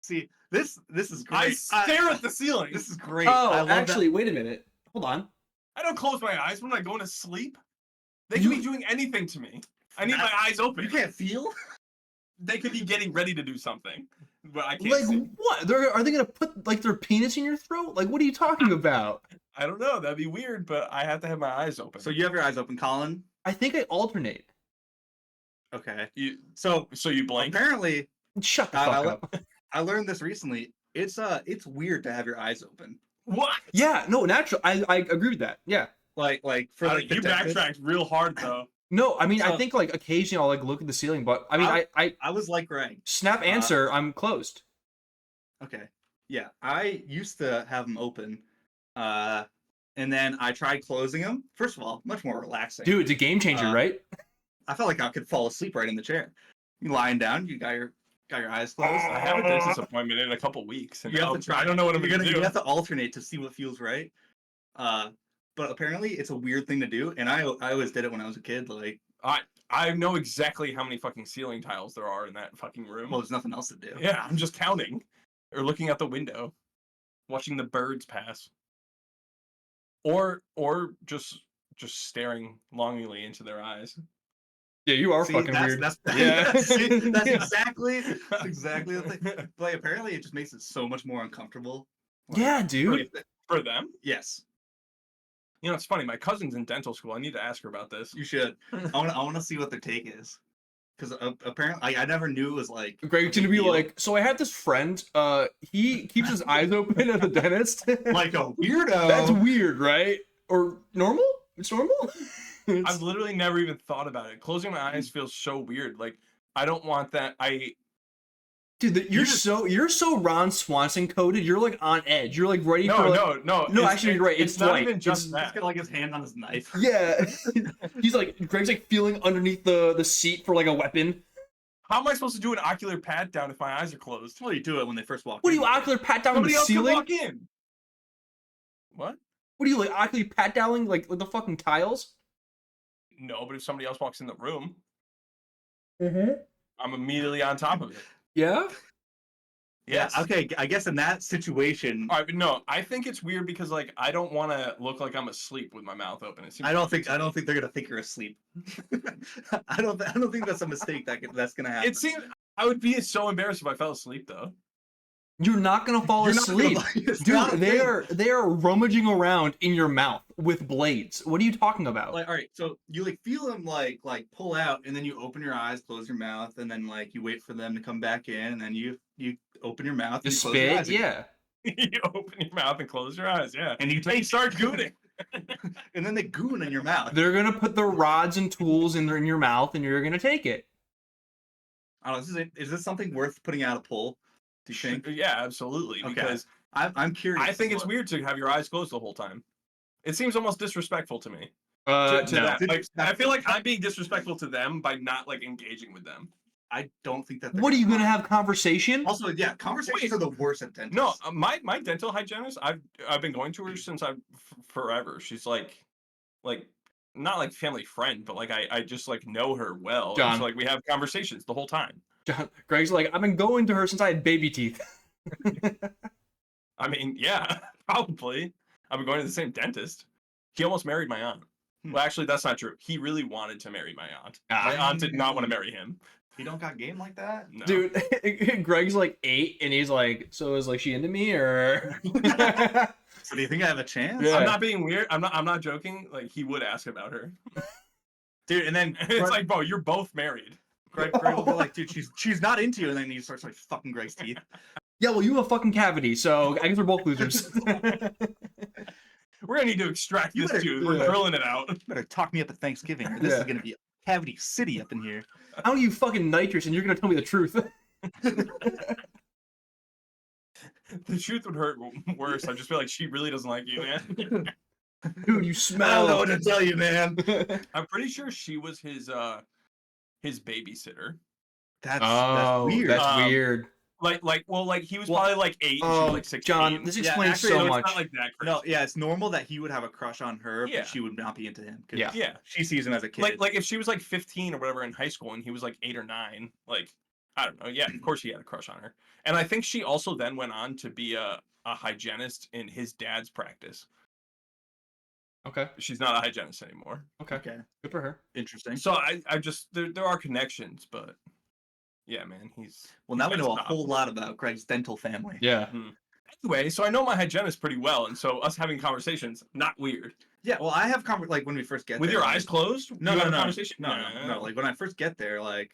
See, this is great. I stare at the ceiling. This is great. Oh, I love actually, wait a minute. Hold on. I don't close my eyes when I go to sleep. They could be doing anything to me. I need my eyes that. open. You can't feel. They could be getting ready to do something, but I can't Like see. what? Are they gonna put like their penis in your throat? Like what are you talking about? I don't know. That'd be weird, but I have to have my eyes open. So you have your eyes open, Colin. I think I alternate. Okay. you So you blink. apparently, Shut the I- fuck I- up. I learned this recently. It's weird to have your eyes open. What? Yeah, no, natural. I agree with that. Yeah. Like for like the You dentist, backtracked real hard though. No, I mean, I So- think like occasionally I'll like look at the ceiling, but I mean, I I was like Greg. snap answer, I'm closed. Okay. Yeah, I used to have them open, and then I tried closing them. First of all, much more relaxing. Dude, it's a game changer, right? I felt like I could fall asleep right in the chair. You lying down, you got your eyes closed. I have a dentist appointment in a couple weeks, and You have to try. I don't know what I'm gonna do. You have to alternate to see what feels right. But apparently it's a weird thing to do, and I always did it when I was a kid. Like, I know exactly how many fucking ceiling tiles there are in that fucking room. well, there's nothing else to do. Yeah, I'm just counting, or looking out the window, watching the birds pass, or just staring longingly into their eyes. Yeah, you are See, fucking weird. That's Yeah. that's exactly the thing. Like, apparently it just makes it so much more uncomfortable. Like, Yeah, dude. For them, Yes, you know, it's funny. My cousin's in dental school. I need to ask her about this. you should. I want to see what their take is, because apparently I never knew it was like. Greg's a gonna big be deal. like, so I have this friend, he keeps his eyes open at the dentist. Like a weirdo. That's weird, right? Or normal? It's normal? I've literally never even thought about it. Closing my eyes feels so weird. Like I don't want that. Dude, you're so Ron Swanson coded. You're like on edge. You're like ready for like, no. Actually, you're right. It's not Dwight. even just He's that. got like his hand on his knife. Yeah. He's like, Greg's like feeling underneath the seat for like a weapon. How am I supposed to do an ocular pat down if my eyes are closed? Well, you do it when they first walk. What do in. you ocular pat down Somebody the else can ceiling? walk in. What? What do you like ocular pat down like the fucking tiles? No, but if somebody else walks in the room, Mm-hmm. I'm immediately on top of it. Yeah. Yes. Yeah, okay, I guess in that situation, All right, but no, I think it's weird because like I don't want to look like I'm asleep with my mouth open. It seems I don't think they're gonna think you're asleep. I don't think that's a mistake that's gonna happen. It seems I would be so embarrassed if I fell asleep though. You're not gonna fall You're not asleep. gonna- it's not a Dude, thing. they are rummaging around in your mouth with blades. What are you talking about? Like, all right, so you like feel them like pull out, and then you open your eyes, close your mouth, and then like you wait for them to come back in, and then you open your mouth, the and you close your spit, eyes again. yeah. You open your mouth and close your eyes, yeah. And you They start gooning. and then they goon in your mouth. They're gonna put the rods and tools in your mouth, and you're gonna take it. I don't know, is this something worth putting out a poll? Do you think? Yeah, absolutely. Okay. Because I'm curious. I think it's what- weird to have your eyes closed the whole time. It seems almost disrespectful to me. No. To them. Did- Like, I feel like I'm being disrespectful to them by not like engaging with them. I don't think that. What are you gonna have conversation? Also, yeah, conversations are the worst at dentists. No, my dental hygienist, I've been going to her since forever. She's like not like family friend, but like I just like know her well. And John. so, like we have conversations the whole time. John, Greg's like, I've been going to her since I had baby teeth. I mean, yeah, probably. I've been going to the same dentist. He almost married my aunt. Well, actually, that's not true. He really wanted to marry my aunt. My aunt did not want to marry him. You don't got game like that. No. Dude, Greg's like 8, and he's like, so is like she into me or? So do you think I have a chance? Yeah. I'm not being weird. I'm not joking. Like he would ask about her. Dude, and then It's like, bro, you're both married. Greg will be like, dude, she's not into you, and then he starts like fucking Greg's teeth. Yeah, well, you have a fucking cavity, so I guess we're both losers. We're gonna need to extract You this better- tooth. We're yeah. drilling it out. You better talk me up at Thanksgiving, or this Yeah. is gonna be a cavity city up in here. I don't give you fucking nitrous, and you're gonna tell me the truth. The truth would hurt worse. I'd just feel like she really doesn't like you, man. Dude, you I don't know smell. what to tell you, man. I'm pretty sure she was his babysitter. That's weird. That's Um, weird. Like he was Well, probably like 8 and she was like 16. John, this Yeah, explains actually, so so it's much. not like that crazy. No, yeah, it's normal that he would have a crush on her, Yeah. but she would not be into him. 'Cause Yeah. Yeah. she sees him as a kid. Like if she was like 15 or whatever in high school and he was like 8 or 9, like I don't know. Yeah, of course he had a crush on her. And I think she also then went on to be a hygienist in his dad's practice. Okay, She's not a hygienist anymore. okay, okay, good for her. interesting. So I just there are connections, but yeah, man, he's Well, now we he's know a not. whole lot about Greg's dental family. Yeah. Anyway, so I know my hygienist pretty well, and so us having conversations, not weird. Yeah, well, I have like when we first get With there, your like- eyes closed? No, You no, have a no, conversation? no. Like when I first get there, like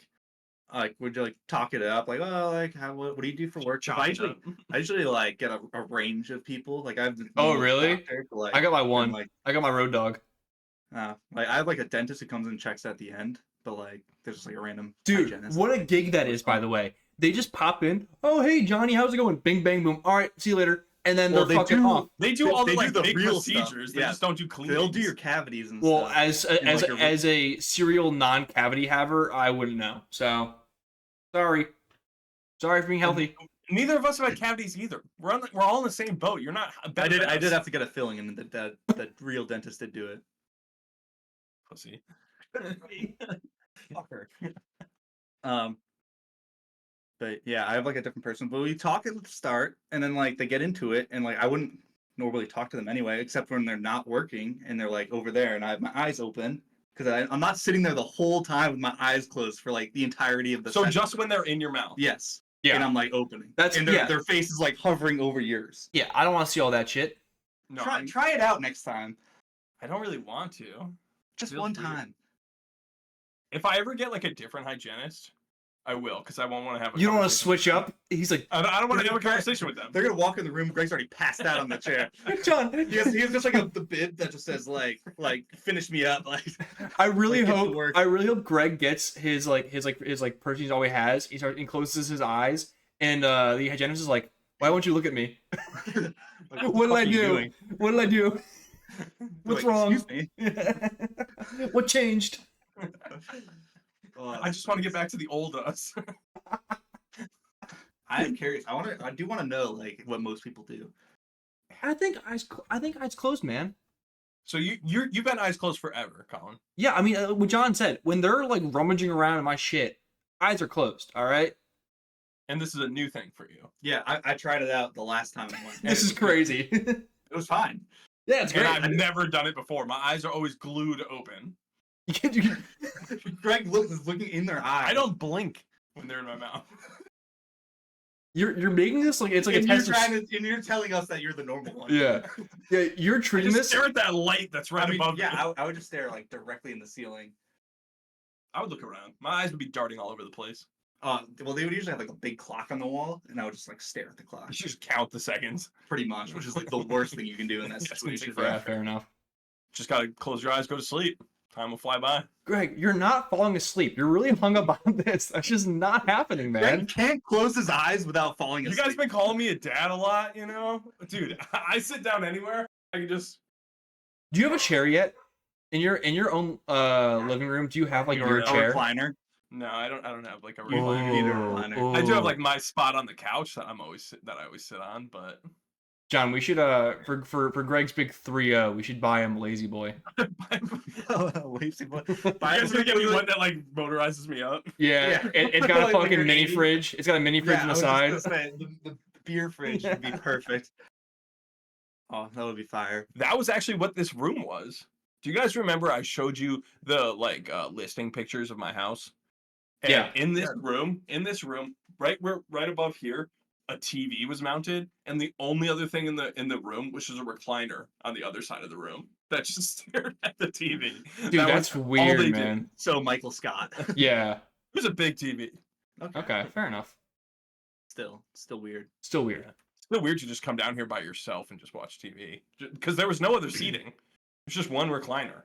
Like, would you like talk it up? Like, oh, like, what do you do for work? 'Cause Chop it up. I usually like get a range of people. Like, I have the Oh, normal really? doctor, but, like, I got my then, one. like, I got my road dog. like I have like a dentist who comes and checks at the end, but like, there's just like a random Dude, hygienist. what a gig that Which is, by one? the way. They just pop in. Oh, hey, Johnny, how's it going? Bing, bang, boom. All right, see you later. And then Well, they're they fucking do. off. They do all the They do like the big real stuff, procedures. They yeah. just don't do cleanings. They'll do your cavities and Well, stuff. as like as a serial non-cavity haver, I wouldn't know. So, sorry. Sorry for being healthy. Neither of us have had cavities either. We're all in the same boat. You're not. I did us. have to get a filling, and the real dentist did do it. Pussy. Fucker. But yeah, I have like a different person. But we talk at the start, and then like they get into it, and like I wouldn't normally talk to them anyway, except when they're not working and they're like over there, and I have my eyes open because I'm not sitting there the whole time with my eyes closed for like the entirety of the. So session. just when they're in your mouth. Yes. Yeah. And I'm like opening. That's and their face is like hovering over yours. Yeah, I don't want to see all that shit. No, Try it out next time. I don't really want to. Just Feels one weird. time. If I ever get like a different hygienist, I will, because I won't want to have. You don't want to conversation. switch up? He's like, I don't want to have a conversation with them. They're gonna walk in the room. Greg's already passed out on the chair. John. He has just like the bib that just says like finish me up. Like I really like, get to hope. work. I really hope Greg gets his person he's always has. He starts and closes his eyes, and the hygienist is like, "Why won't you look at me? Like, What did I the fuck are you do? doing? What did I do? What's Like, wrong? Excuse me. What changed?" I just want to get back to the old us. I'm curious. I do want to know like what most people do. I think eyes closed, man. So you've been eyes closed forever, Colin. Yeah, I mean, what John said, when they're like rummaging around in my shit, eyes are closed. All right. And this is a new thing for you. Yeah, I tried it out the last time I went. This is crazy. It was fine. Yeah, it's And great. I've never done it before. My eyes are always glued open. Greg is looking in their eyes. I don't blink when they're in my mouth. You're making this like it's like and a test. and you're telling us that you're the normal one. Yeah. Yeah, you're I treating just this. stare at that light that's right I mean, above me. I would just stare like directly in the ceiling. I would look around. My eyes would be darting all over the place. Well, they would usually have like a big clock on the wall, and I would just like stare at the clock. You should just count the seconds. Pretty much, which is like the worst thing you can do in that Yeah, it's gonna situation. take Yeah, fair enough. Just gotta close your eyes, go to sleep. Time will fly by. Greg, you're not falling asleep. You're really hung up on this. That's just not happening, man. Greg can't close his eyes without falling You asleep. guys been calling me a dad a lot, you know? Dude, I sit down anywhere. I can just. Do you have a chair yet? In your own living room, do you have like your a chair? recliner. No, I don't have like a You recliner. need a recliner. I do have like my spot on the couch that I always sit on, but John, we should for Greg's big 3-0, we should buy him Lazy Boy. Lazy boy. you guys gonna get me one that like motorizes me up. Yeah, Yeah. it's got a Like fucking you're mini 80. fridge. It's got a mini fridge on the side. The beer fridge would be perfect. Oh, that would be fire. That was actually what this room was. Do you guys remember I showed you the like listing pictures of my house? And Yeah. in this room, right above here, a TV was mounted, and the only other thing in the room was just a recliner on the other side of the room that just stared at the TV. Dude, That was that's all weird, they did. man. So Michael Scott. Yeah. It was a big TV. Okay, fair enough. Still weird. Still weird. It's still weird to just come down here by yourself and just watch TV because there was no other seating. It's just one recliner.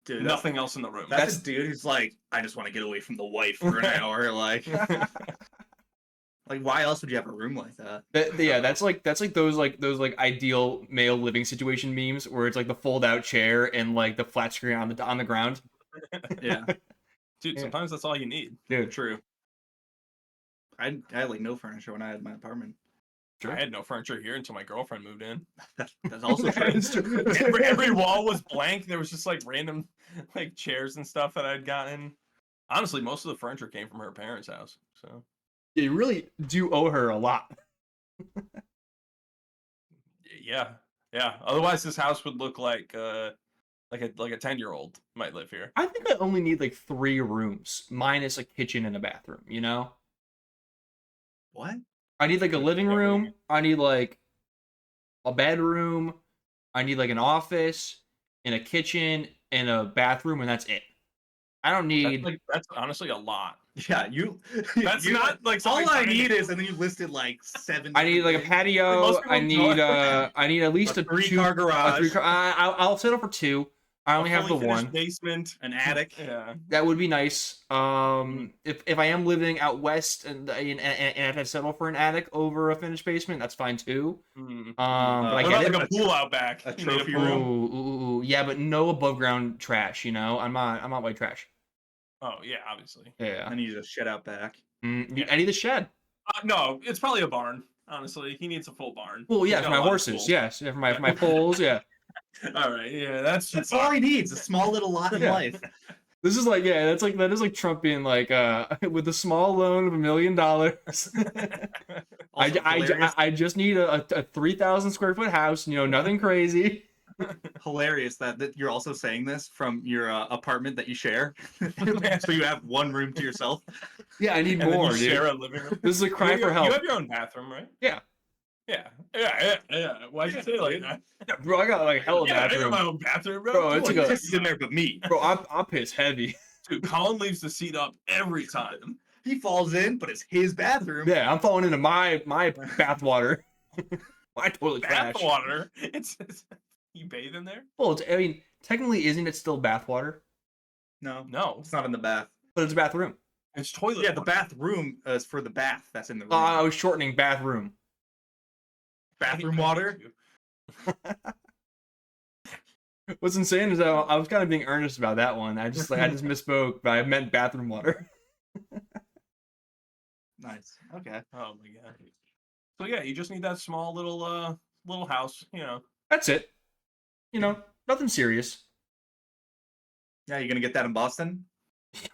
Dude, Nothing else in the room. That's a dude who's like, I just want to get away from the wife for an hour. Like, why else would you have a room like that? Yeah, that's like those ideal male living situation memes where it's like the fold out chair and like the flat screen on the ground. Yeah, Dude, sometimes that's all you need. Dude, true. I had like no furniture when I had my apartment. I had no furniture here until my girlfriend moved in. That's also true. every wall was blank. There was just like random like chairs and stuff that I'd gotten. Honestly, most of the furniture came from her parents' house. So yeah, you really do owe her a lot. yeah. Otherwise, this house would look like a 10-year-old might live here. I think I only need like 3 rooms minus a kitchen and a bathroom, you know? What? I need like a living room, I need like a bedroom, I need like an office and a kitchen and a bathroom, and that's it. I don't need. That's honestly a lot. Yeah, you. That's not like all something I tiny. need is, and then you listed like 7. I need like a things. patio. most people I need I need at least A a 3-car garage. A 3-car. I'll settle for 2. I only A have the fully finished 1. basement, An attic. Yeah. That would be nice. Mm-hmm. If I am living out west and if I settle for an attic over a finished basement, that's fine too. Mm-hmm. But I What get about it. like a pool out back? A You need trophy pool? room? Ooh, yeah, but no above ground trash. You know, I'm not white trash. Oh yeah, obviously. Yeah. I need a shed out back. Yeah. I need the shed. No, it's probably a barn. Honestly, he needs a full barn. Well, He's yeah, got for a my lot of horses. tools. Yes, yeah, for my foals. Yeah. All right, yeah, that's all he needs. A small little lot in Yeah. life. This is like, yeah, that is like Trump being like, with a small loan of $1 million. Also hilarious. I just need a 3,000 square foot house. You know, nothing crazy. Hilarious that you're also saying this from your apartment that you share. So you have one room to yourself. Yeah, I need and more, then you dude. share a living room. This is a cry for help. You have your own bathroom, right? Yeah. Yeah. Why'd you say it like that? Yeah, bro, I got like hella I got bathroom. my own bathroom, bro. Bro, it's No like one a- pisses in there but me. Bro, I piss heavy. Dude, Colin leaves the seat up every time. He falls in, but it's his bathroom. Yeah, I'm falling into my bathwater. My toilet trash. Bathwater. It's you bathe in there? Well, I mean, technically, isn't it still bathwater? No, No, it's not in the bath. But it's a bathroom. it's toilet. Yeah, the water. bathroom is for the bath. That's in the room. I was shortening bathroom. Bathroom water. What's insane is that I was kind of being earnest about that one. I just misspoke, but I meant bathroom water. Nice. Okay. Oh my god. So yeah, you just need that small little house, you know. That's it. You know, nothing serious. Yeah, you gonna get that in Boston?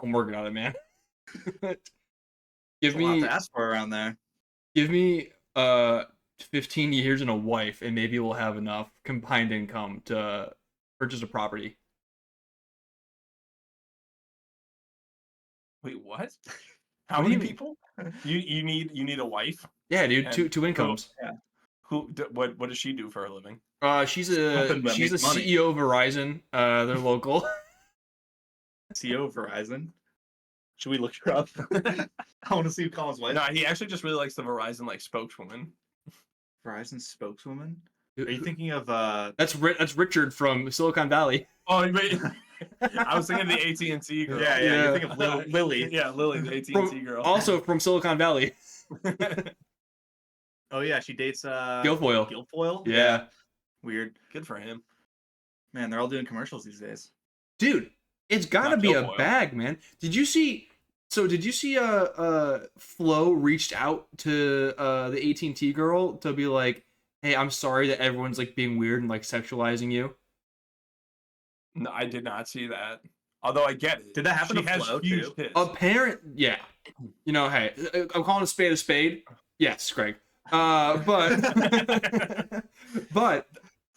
I'm working on it, man. There's a lot to ask for around there. Give me 15 years and a wife, and maybe we'll have enough combined income to purchase a property. Wait, what? How What do many you mean? people? You need a wife? Yeah, dude, And two incomes. Yeah. What does she do for a living? She's Nothing but she's the make money. CEO of Verizon. They're local. CEO of Verizon. Should we look her up? I want to see Colin's wife. No, he actually just really likes the Verizon like spokeswoman. Verizon spokeswoman. Are you thinking of That's Richard from Silicon Valley. Oh, wait. I was thinking the AT&T girl. Yeah, Yeah. you're thinking of Lily. Yeah, Lily, the AT&T girl. Also from Silicon Valley. Oh yeah, she dates Guilfoyle. Guilfoyle? Yeah. Weird. Good for him. Man, they're all doing commercials these days. Dude, it's gotta Not be a Guilfoyle. bag, man. Did you see Flo reached out to the AT&T girl to be like, hey, I'm sorry that everyone's like being weird and like sexualizing you? No, I did not see that. Although I get it. Did that happen She to has Flo, huge too? tits. Yeah. You know, hey, I'm calling a spade. Yes, Greg. But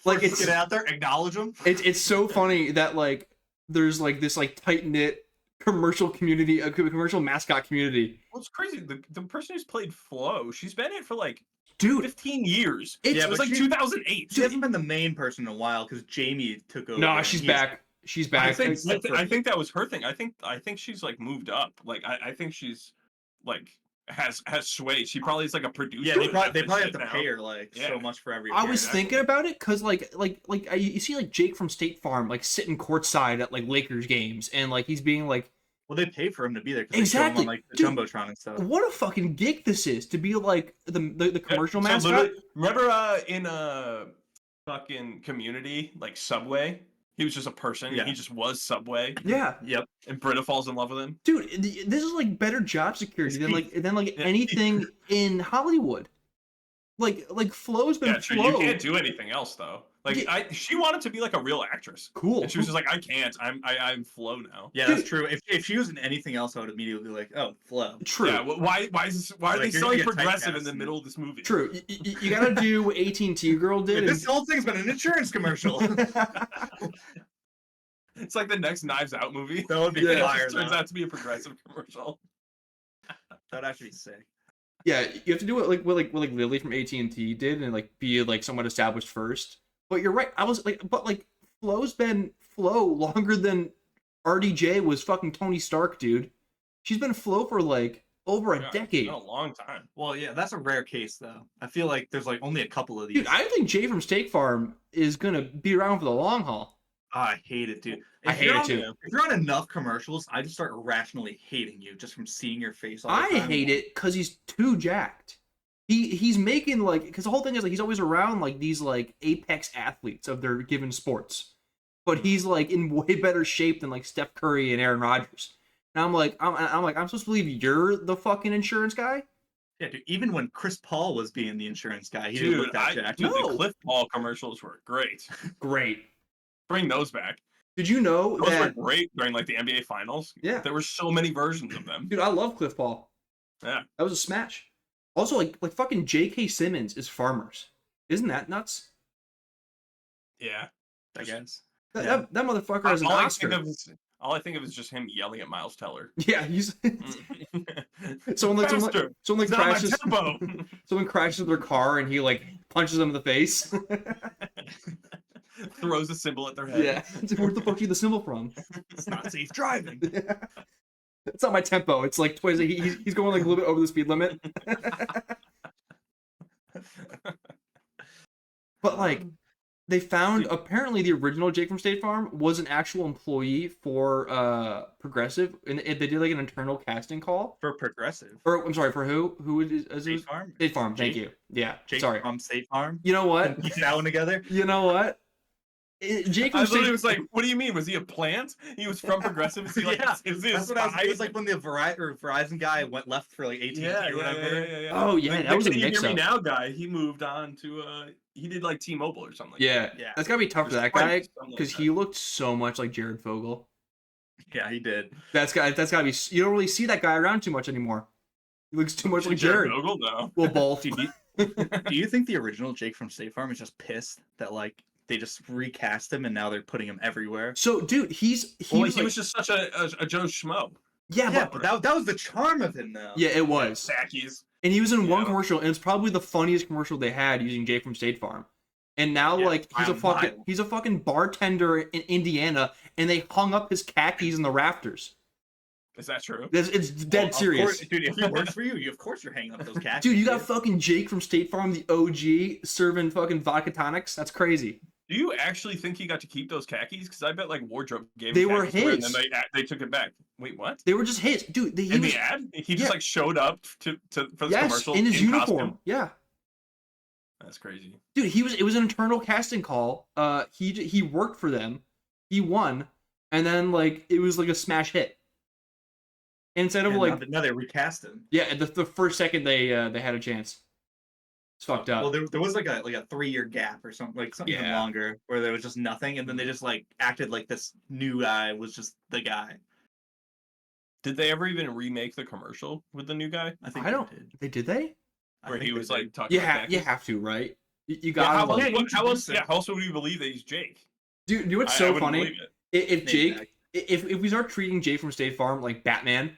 like First, get out there, acknowledge them. it's so funny that like there's like this like tight knit commercial community, a commercial mascot community. Well, it's crazy. The person who's played Flo, she's been in it for like Dude, 15 years. It's- It was but like she- 2008. She hasn't been the main person in a while because Jamie took over. no, and she's he's- back. She's back. I think that was her thing. I think she's like moved up. Like I think she's like has sway. She probably is like a producer. Yeah, they of probably this have shit to now. pay her like Yeah. so much for every. I was appearance. thinking about it because you see like Jake from State Farm like sitting courtside at like Lakers games and like he's being like, Well, they pay for him to be there because Exactly. they show him on like the Dude, jumbotron and stuff. what a fucking gig this is to be like the commercial So mascot. literally- remember in fucking Community, like Subway? He was just a person. Yeah. He just was Subway. Yeah, Yep. And Britta falls in love with him. dude, this is like better job security than like Yeah. anything in Hollywood. Like Flo's been Yeah, true. Flo. You can't do anything else though. Like Yeah. she wanted to be like a real actress. Cool. And she was just like, I can't. I'm Flo now. Yeah, that's true. If she was in anything else, I would immediately be like, oh, Flo. True. Yeah. Why are they Like, you're selling gonna get progressive in typecast the and- middle of this movie? True. You gotta do what AT&T girl did. This whole thing's been an insurance commercial. It's like the next Knives Out movie. That would be Yeah. It fire. just turns though. out to be a progressive commercial. That'd actually be sick. Yeah, you have to do what Lily from AT&T did and like be like somewhat established first. But you're right. I was like, but like Flo's been Flo longer than RDJ was fucking Tony Stark, dude. She's been afloat for like over a Yeah, it's decade. been a long time. Well, yeah, that's a rare case though. I feel like there's like only a couple of these. Dude, I think Jay from State Farm is gonna be around for the long haul. I hate it, dude. I hate it too. If you're on enough commercials, I just start irrationally hating you just from seeing your face all the I time. hate it because he's too jacked. He's making like, because the whole thing is like he's always around like these like apex athletes of their given sports, but he's like in way better shape than like Steph Curry and Aaron Rodgers. And I'm like I'm supposed to believe you're the fucking insurance guy? Yeah, dude. Even when Chris Paul was being the insurance guy, he didn't Dude, look that jacked. dude, No. the Cliff Ball commercials were great. Great. Bring those back. Did you know Those that? were great during like the NBA Finals. Yeah. There were so many versions of them. Dude, I love Cliff Paul. Yeah. That was a smash. Also, like fucking J.K. Simmons is Farmers. Isn't that nuts? Yeah. I guess. That motherfucker has an all Oscar. All I think of is just him yelling at Miles Teller. Yeah, he's someone Faster! like It's not my crashes. tempo! Someone crashes their car and he like punches them in the face. Throws a symbol at their head. Yeah, it's like, where the fuck are you the symbol from? It's not safe driving. Yeah. It's not my tempo. It's like twice. He's going like a little bit over the speed limit. But like, they found apparently the original Jake from State Farm was an actual employee for Progressive, and they did like an internal casting call. For Progressive. Or I'm sorry, for who? Who is State Farm? State Farm. Thank Jake? you. Yeah. Jake Sorry. from State Farm. You know what? And that one together. You know what? Jake I from literally State. was like, "What do you mean? Was he a plant? He was from Progressive? Is he like, Yeah, is he a That's what I was. spy?" It was like when the Verizon guy went left for like 18 Yeah, or whatever. yeah. Oh yeah, Like, that was a the Can You mix Hear Me up. Now guy. He moved on to he did like T-Mobile or something. Like Yeah, Yeah. that's gotta be tough for Just that quite guy something like because that. he looked so much like Jared Fogle. Yeah, he did. That's gotta be. You don't really see that guy around too much anymore. He looks too much like Jared. Fogle, no. Well, both. Do you think the original Jake from State Farm is just pissed that like they just recast him and now they're putting him everywhere? So, dude, he was just such a Joe Schmo. yeah, But that was the charm of him though. yeah, it was. Sackies. And he was in one Yeah. commercial, and it's probably the funniest commercial they had using Jake from State Farm. And now, Yeah, like, he's a fucking bartender in Indiana, and they hung up his khakis in the rafters. Is that true? It's dead Of serious. course, dude. If it works for you, of course you're hanging up those cats. Dude, you got fucking Jake from State Farm, the OG, serving fucking vodka tonics. That's crazy. Do you actually think he got to keep those khakis? Because I bet like wardrobe gave They him were khakis to wear, and his. then they took it back. Wait, what? They were just his. Dude, he In was, the ad, he yeah. just like showed up for this yes, commercial in his uniform. costume? Yeah. That's crazy. Dude, it was an internal casting call. He worked for them. He won, and then like it was like a smash hit. Instead of like now they recast him. yeah, the first second they had a chance. It's fucked up. Well, there was like a 3-year gap or something, like something even Yeah. longer, where there was just nothing, and then they just like acted like this new guy was just the guy. Did they ever even remake the commercial with the new guy? I think I don't. They did. Did they? I Where think he they was did. like talking about You khakis? have to, right? You Yeah, got how, to. Yeah, else, how else? introduce him. Yeah, how else would we believe that he's Jake? Dude, you know what's I so wouldn't funny? believe it. If Jake, Exactly. if we start treating Jake from State Farm like Batman,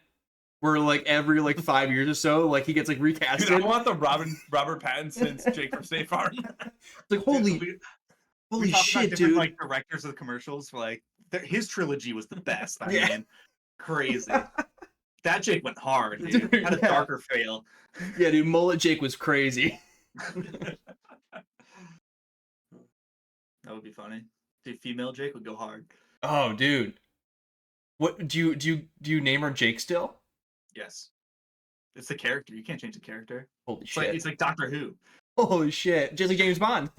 where like every like 5 years or so, like he gets like recasted. Dude, I want the Robert Pattinson's Jake from State Farm. It's like holy We talked about shit, different, dude. like directors of the commercials for like his trilogy was the best. I Yeah. mean, crazy. That Jake went hard, dude. Dude, Had a yeah. darker fail. Yeah, dude, Mullet Jake was crazy. That would be funny. Dude, female Jake would go hard. Oh, dude. What do you name her Jake still? Yes. It's the character. You can't change the character. Holy It's shit. like it's like Doctor Who. Holy shit. Just like James Bond.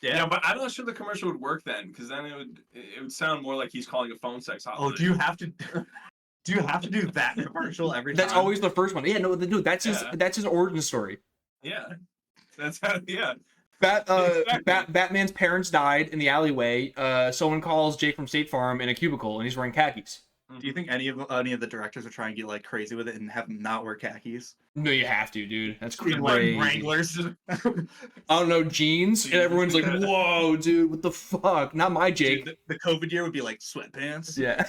Yeah, but I'm not sure the commercial would work then, because then it would sound more like he's calling a phone sex hotline. Oh, do you have to do that commercial every time? That's always the first one. Yeah, no, dude, that's Yeah. his origin story. Yeah, that's how. Yeah, Batman's parents died in the alleyway. Someone calls Jake from State Farm in a cubicle, and he's wearing khakis. Do you think any of the directors are trying to get like crazy with it and have them not wear khakis? No, you have to, dude. That's crazy. Like Wranglers. I don't know, jeans, and everyone's like, "Whoa, dude, what the fuck?" Not my Jake. Dude, the COVID year would be like sweatpants. Yeah.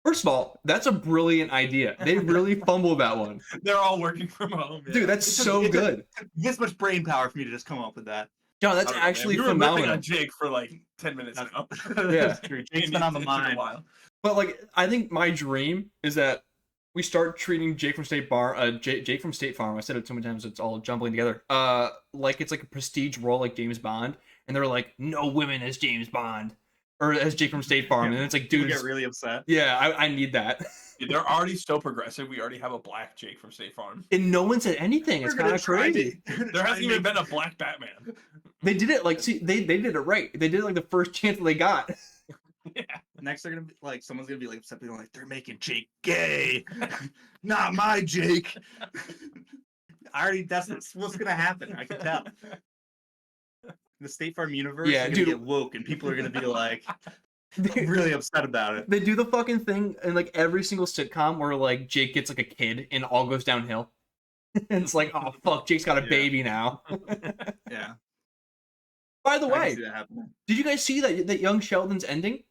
First of all, that's a brilliant idea. They really fumbled that one, they're all working from home. Yeah. dude. That's It so took good. this much brain power for me to just come up with that. John, that's I don't know, man. actually We were ripping phenomenal. on Jake for like 10 minutes now. That's true. Jake's been on the It took a mind. while. But like, I think my dream is that we start treating Jake from State Farm. I said it so many times, it's all jumbling together. Like it's like a prestige role, like James Bond, and they're like, no women as James Bond or as Jake from State Farm, and it's like, People dude, get really upset. yeah, I need that. Dude, they're already so progressive. We already have a black Jake from State Farm. And no one said anything. It's We're kind gonna of try crazy. There hasn't even been a black Batman. They did it like, see, they did it right. They did it like the first chance that they got. Yeah. Next, they're gonna be like, someone's gonna be like upset, being like, they're making Jake gay. Not my Jake. That's what's gonna happen. I can tell. The State Farm universe Yeah, is gonna dude. get woke, and people are gonna be like, really upset about it. They do the fucking thing in like every single sitcom where like Jake gets like a kid and all goes downhill. And it's like, oh fuck, Jake's got a Yeah. baby now. Yeah. By the I can way, see that happening. did you guys see that Young Sheldon's ending?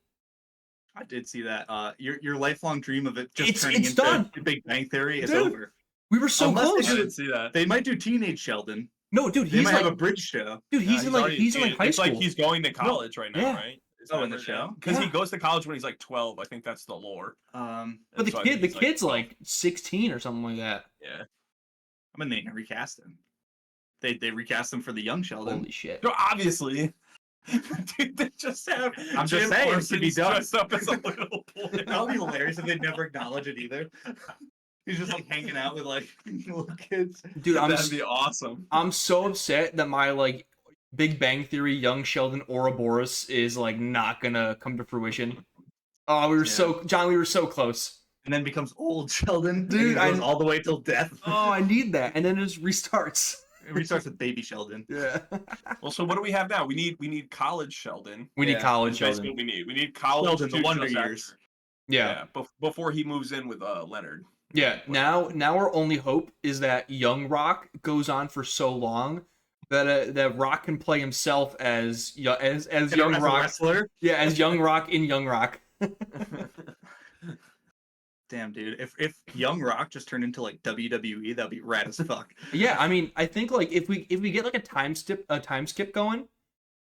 I did see that. Your lifelong dream of it just It's turning into done. Big Bang Theory is Dude. over. We were so Unless they close. I do- didn't see that. They might do Teenage Sheldon. No, dude, They he's might like, have a bridge show. dude, he's in like high it's school. like he's going to college right now, yeah. right? Oh, in the show? Because he Yeah. goes to college when he's like 12. I think that's the lore. I'm But the So I kid, think the he's, kid's 12. like 16 or something like that. Yeah. gonna name and recast him. They recast him for the young Sheldon. Holy shit. No, obviously. Dude, they just have I'm just Jim saying, it Parsons could be done. dressed up as a little boy. That would be hilarious if they never acknowledge it either. He's just like hanging out with like little kids. Dude, That'd be awesome. I'm so upset that my like Big Bang Theory Young Sheldon Ouroboros is like not gonna come to fruition. Oh, we were John, we were so close. And then becomes old Sheldon. Dude, and he goes all the way till death. Oh, I need that. And then it just restarts. It restarts with baby Sheldon. Yeah. Well, so what do we have now? We need college Sheldon. We need Yeah, college That's basically Sheldon. what we need college Sheldon, the to Wonder just Years. actor. Yeah. Before he moves in with Leonard. Yeah. Now our only hope is that Young Rock goes on for so long that Rock can play himself as Young As Rock. a wrestler. Yeah, as Young Rock in Young Rock. Damn, dude. If Young Rock just turned into like WWE, that'd be rad as fuck. Yeah, I mean, I think like if we get like a time skip going,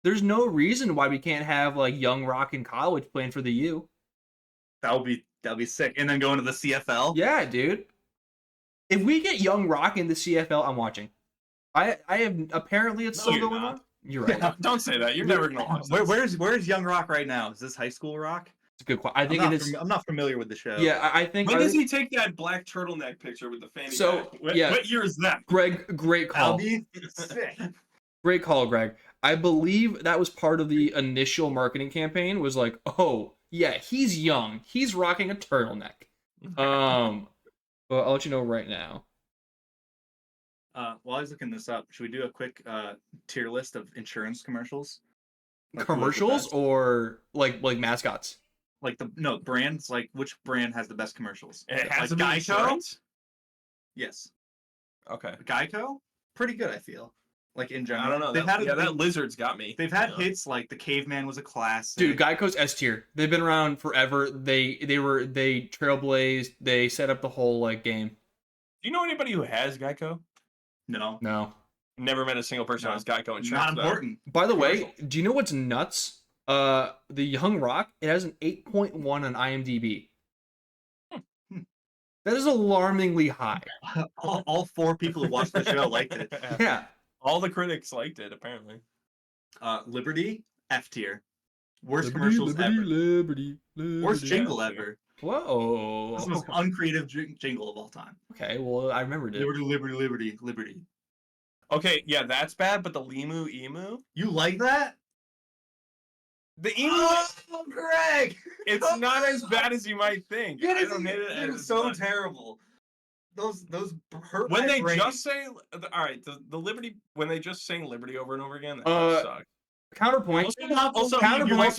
there's no reason why we can't have like Young Rock in college playing for the U. That'd be sick. And then go into the CFL. Yeah, dude. If we get Young Rock in the CFL, I'm watching. I have apparently it's No, still you're going not. on. You're right. Don't say that. You're never gonna watch this. Where's Young Rock right now? Is this high school Rock? It's a good question. I think it is. I'm not familiar with the show. Yeah, I think. When I does think- he take that black turtleneck picture with the fanny So, pack? What year is that? Greg, great That'll call. be sick. Great call, Greg. I believe that was part of the initial marketing campaign. Was like, oh yeah, he's young. He's rocking a turtleneck. Well, I'll let you know right now. While I was looking this up, should we do a quick tier list of insurance commercials? Like, Commercials what's the best? or like mascots? Like brands, like which brand has the best commercials? It has like to be Geico? insurance? Yes. Okay. Geico? Pretty good, I feel. Like in general. I don't know. That lizard's got me. They've had you know? hits like the Caveman was a classic. Dude, Geico's S tier. They've been around forever. They trailblazed. They set up the whole like game. Do you know anybody who has Geico? No. No. Never met a single person who has Geico insurance. Not though. important. By the way, Commercials. do you know what's nuts? The Young Rock, it has an 8.1 on IMDb. That is alarmingly high. all four people who watched the show liked it. Yeah. All the critics liked it, apparently. Liberty, F tier. Worst commercials ever. Liberty. Worst jingle ever. Whoa. This is the most uncreative jingle of all time. Okay, well, I remembered it. Liberty, liberty, liberty, liberty. Okay, yeah, that's bad, but the Limu Emu? You like that? The Emu, Oh, Greg! it's not as bad as you might think. I don't hate it It as is so much. terrible. Those hurt When my they brain. just say, all right, the Liberty, when they just sing Liberty over and over again, that sucks. Counterpoint. Also, Counterpoint.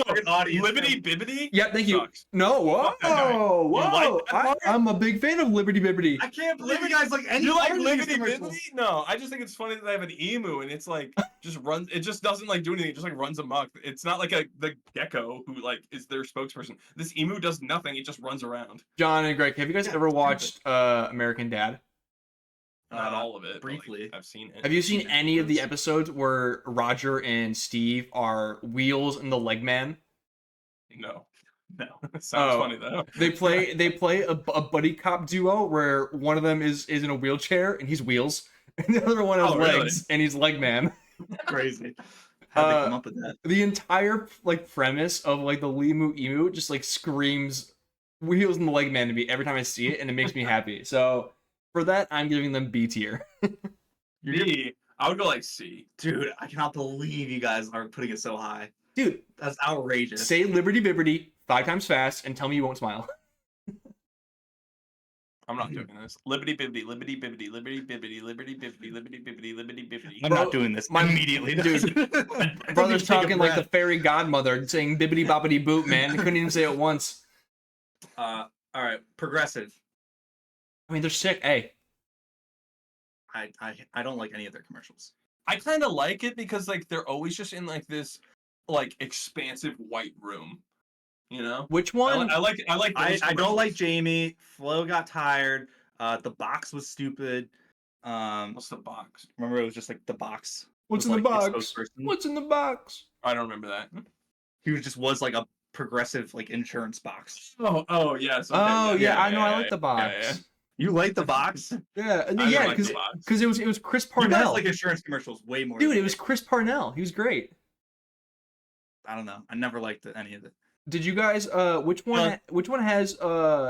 Liberty Bibbity? Yeah, thank you. Sucks. No, whoa, Fuck that guy. whoa. like that part? I'm a big fan of Liberty Bibbity. I can't believe you guys like any You like part of these Liberty commercials. Bibbity? No, I just think it's funny that they have an emu and it's like just runs. It just doesn't like do anything. It just like runs amok. It's not like the gecko who like is their spokesperson. This emu does nothing. It just runs around. John and Greg, have you guys ever watched American Dad? Not all of it. But, briefly. like, I've seen it. Have you seen Yeah, any of the it's- episodes where Roger and Steve are Wheels and the Leg Man? No. No. It sounds Oh, funny though. They play a buddy cop duo where one of them is in a wheelchair and he's Wheels, and the other one has Oh, really? legs and he's Leg Man. Crazy. How'd they come up with that? The entire like premise of like the Limu Emu just like screams Wheels and the Leg Man to me every time I see it, and it makes me happy. So for that, I'm giving them B tier. B, I would go like C. Dude, I cannot believe you guys are putting it so high. Dude, That's outrageous. say Liberty Bibbity 5 times fast and tell me you won't smile. I'm not doing this. Libbity bibbity, libbity bibbity, liberty bibbity, liberty bibbity, liberty bibbity, liberty bibbity. I'm Bro, not doing this my- immediately. dude, Brother's talking like the fairy godmother, saying bibbity boppity boop, man. I couldn't even say it once. All right, progressive. I mean, they're sick. Hey, I don't like any of their commercials. I kind of like it because like they're always just in like this like expansive white room, you know. which I, one? I like I those don't commercials. like Jamie. Flo got tired. The box was stupid. What's the box? Remember it was just like the box. What's was, in the like, its box? spokesperson. What's in the box? I don't remember that. He was like a progressive like insurance box. Oh yes. Okay, Oh yeah, I know. I like the yeah, box. yeah. You like the box? Yeah, I don't yeah, like the box. because it was Chris You guys Parnell. like insurance commercials way more. Dude, than it was me. Chris Parnell. He was great. I don't know. I never liked any of it. Did you guys? Which one has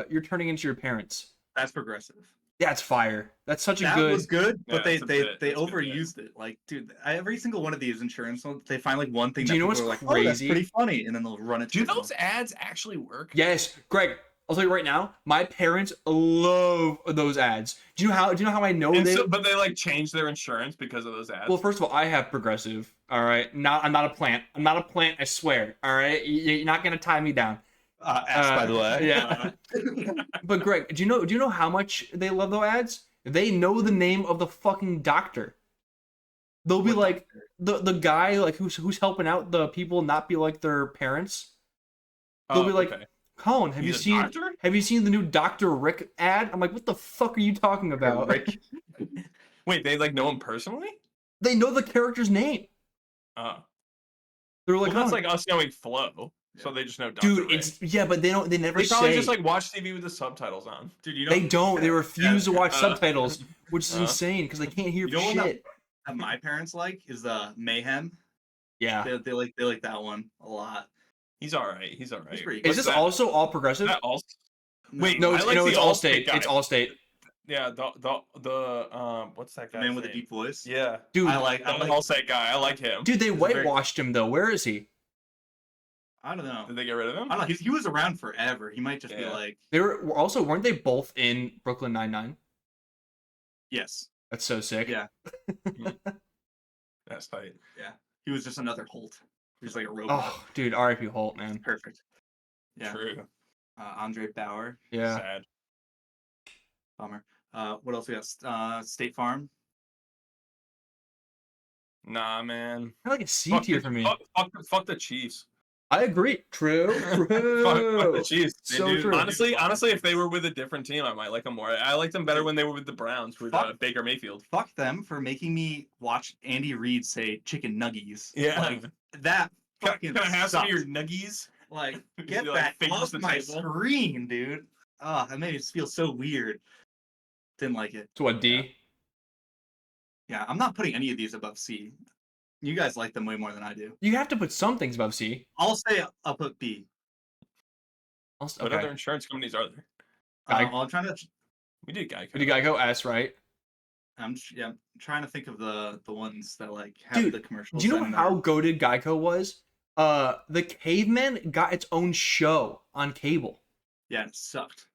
you're turning into your parents? That's progressive. Yeah, it's fire. That's such a That good. was good, but Yeah, they it's a bit. they It's a good bit. overused it. Like, dude, every single one of these insurance ones, they find like one thing Do that you know people what's are like, oh, that's crazy? pretty funny, and then they'll run it. Do to those them. ads actually work? Yes, Greg. I'll tell you right now. My parents love those ads. Do you know how? Do you know how I know And they? so, but they like changed their insurance because of those ads. Well, first of all, I have Progressive. All right, I'm not a plant. I'm not a plant. I swear. All right, you're not gonna tie me down. S, by the way. Yeah. But Greg, do you know how much they love those ads? They know the name of the fucking doctor. They'll be What like the guy like who's helping out the people not be like their parents. They'll be like, okay. Colin, have He's you a seen doctor? have you seen the new Dr. Rick ad? I'm like, what the fuck are you talking about? Rick. Wait, they like know him personally? They know the character's name. Oh, They're like, well, that's "Oh, like us knowing Flo, so they just know Dr. dude, Rick. it's yeah, but they never They probably say. just like watch TV with the subtitles on. Dude, you know They don't. They refuse to watch Uh, subtitles, which is uh. insane because they can't hear You know what that- shit. that my parents like is Mayhem. Yeah. They like that one a lot. He's all right. He's all right. He's pretty Is good. this that? also all progressive? That also? Wait, No, I it's like the it's Allstate Allstate. guy. It's Allstate. Yeah, the what's that guy? Man with a deep voice. Yeah, Dude, I like. the Allstate guy. I like him. dude, they He's a very- whitewashed him though. Where is he? I don't know. Did they get rid of him? I don't know. He was around forever. He might just be Yeah. like, They were also weren't they both in Brooklyn Nine-Nine? yes, That's so sick. Yeah. That's tight. he was just another Holt. He's like a robot. Oh, dude, R.I.P. Holt, man. Perfect. Yeah. True. Andre Bauer. Yeah. Sad. Bummer. What else we got? State Farm. Nah, man. I like a C Fuck tier the- for me. Fuck the Chiefs. I agree. True. Fuck True. the Chiefs. So Dude, true. Honestly, if they were with a different team, I might like them more. I liked them better when they were with the Browns with Fuck. Baker Mayfield. Fuck them for making me watch Andy Reid say chicken nuggies. Yeah. Like that fucking Can I have some of sucked. your nuggies? Like, He, get like, that fingers off the my table. screen, dude. That made me feel so weird. Didn't like it. So what, D? Yeah, I'm not putting any of these above C. You guys like them way more than I do. You have to put some things above C. I'll say I'll put B. Also, What okay. other insurance companies are there? I'm trying to. We did Geico. You gotta go S, right? I'm trying to think of the ones that like have Dude, the commercials. Do you know and how they're- goated Geico was? The Caveman got its own show on cable. Yeah, it sucked.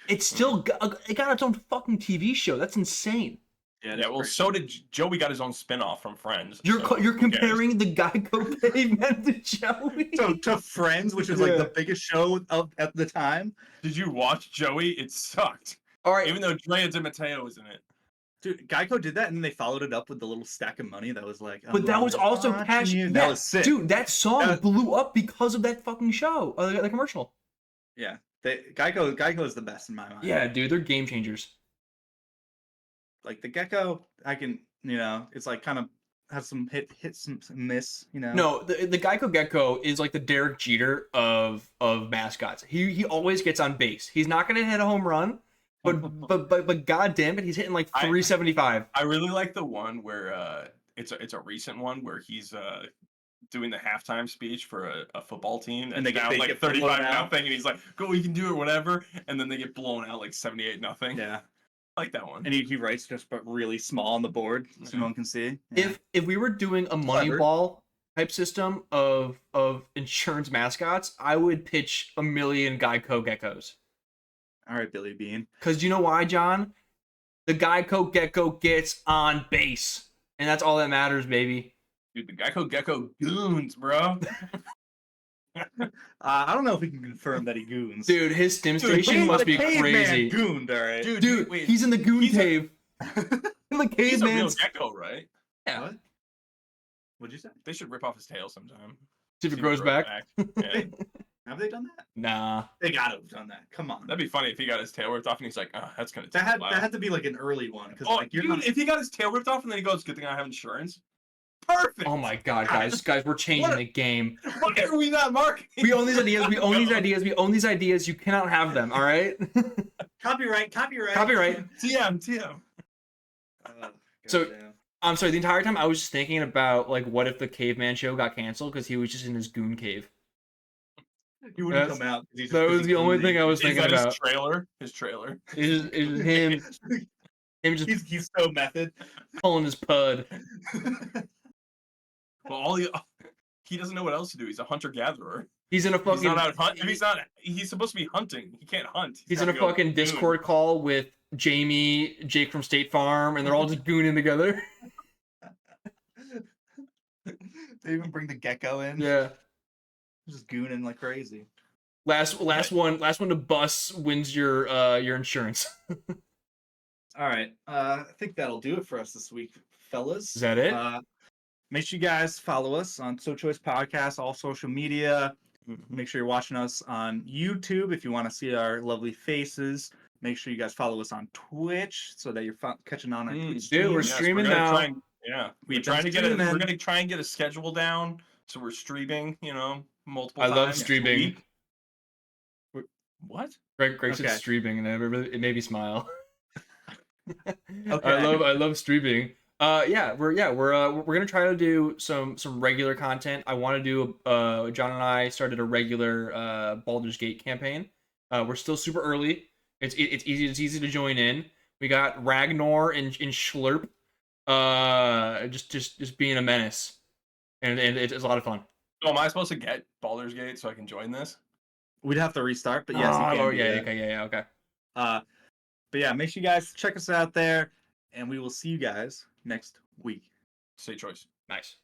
It still it got its own fucking TV show. That's insane. Yeah, Yeah, well, so did Joey. Got his own spinoff from Friends. You're so you're who cares? comparing the Geico Caveman to Joey. so to Friends, which is like Yeah. the biggest show at the time. Did you watch Joey? It sucked. All right, Even though Drea Di Matteo was in it. Dude, Geico did that, and then they followed it up with the little stack of money that was like. but that was also watching passion. you. Yeah, That was sick. dude. That song That- blew up because of that fucking show. The commercial. Yeah, Geico is the best in my mind. Yeah, dude, they're game changers. Like the gecko, I can, it's like kind of has some hit some miss, No, the Geico Gecko is like the Derek Jeter of mascots. He always gets on base. He's not gonna hit a home run, but god damn it, he's hitting like 375. I really like the one where it's a recent one where he's doing the halftime speech for a football team and And they they down get like blown 35 out. nothing, and he's like, "Go, we can do it, whatever," and then they get blown out like 78 nothing. Yeah. I like that one. And he writes just but really small on the board so no one can see. Yeah. If we were doing a Clever. Moneyball type system of insurance mascots, I would pitch a million Geico Geckos. All right, Billy Bean. Because you know why, John? The Geico Gecko gets on base, and that's all that matters, baby. Dude, the Geico Gecko goons, bro. I don't know if we can confirm that he goons. Dude, his stim Dude, station he's must the be crazy. Gooned, all right. Dude, wait, he's in the Goon he's a- cave. In the he's a real caveman's. gecko, right? Yeah. What? What'd you say? They should rip off his tail sometime. See if it grows back. Yeah. Have they done that? Nah. They gotta have done that. Come on. That'd be funny if he got his tail ripped off and he's like, "Oh, that's gonna take That a while." had to be like an early one because Oh, like you're dude, not. if he got his tail ripped off and then he goes, "Good thing I have insurance." Perfect. Oh my god, guys, we're changing What? the game. Why are we not marketing? We own these ideas. We own these ideas. We own these ideas. You cannot have them. All right. Copyright. Copyright. TM. So- goddamn. I'm sorry. The entire time I was just thinking about like, what if the Caveman show got canceled because he was just in his Goon cave. He wouldn't That's- come out. 'Cause he's That was busy the only gooning. thing I was Is thinking that about. his trailer? His trailer. It's just him just He's so method. pulling his pud. Well, he doesn't know what else to do. He's a hunter gatherer. He's in a He's fucking. not out hunt. If he's not, he's supposed to be hunting. He can't hunt. He's in a gotta go fucking goon. Discord call with Jamie, Jake from State Farm, and they're all just gooning together. They even bring the gecko in. Yeah. Just gooning like crazy. Last one to bust wins your insurance. All right. I think that'll do it for us this week, fellas. Is that it? Make sure you guys follow us on So Choice Podcast, all social media. Make sure you're watching us on YouTube if you want to see our lovely faces. Make sure you guys follow us on Twitch so that you're catching on our Twitch. Dude, we're Yes, streaming gonna now. try and- we're We've trying been to get it. We're streaming. gonna try and get a schedule down, so we're streaming. Multiple I times. love a streaming. week. What? Greg said Okay. streaming, and it made me smile. Okay. I love streaming. We're gonna try to do some regular content. I want to do John and I started a regular Baldur's Gate campaign. We're still super early. It's easy to join in. We got Ragnar and Schlurp, just being a menace, and it's a lot of fun. So am I supposed to get Baldur's Gate so I can join this? We'd have to restart, but yes, you can. do that. Okay. But yeah, make sure you guys check us out there, and we will see you guys next week. Say choice. Nice.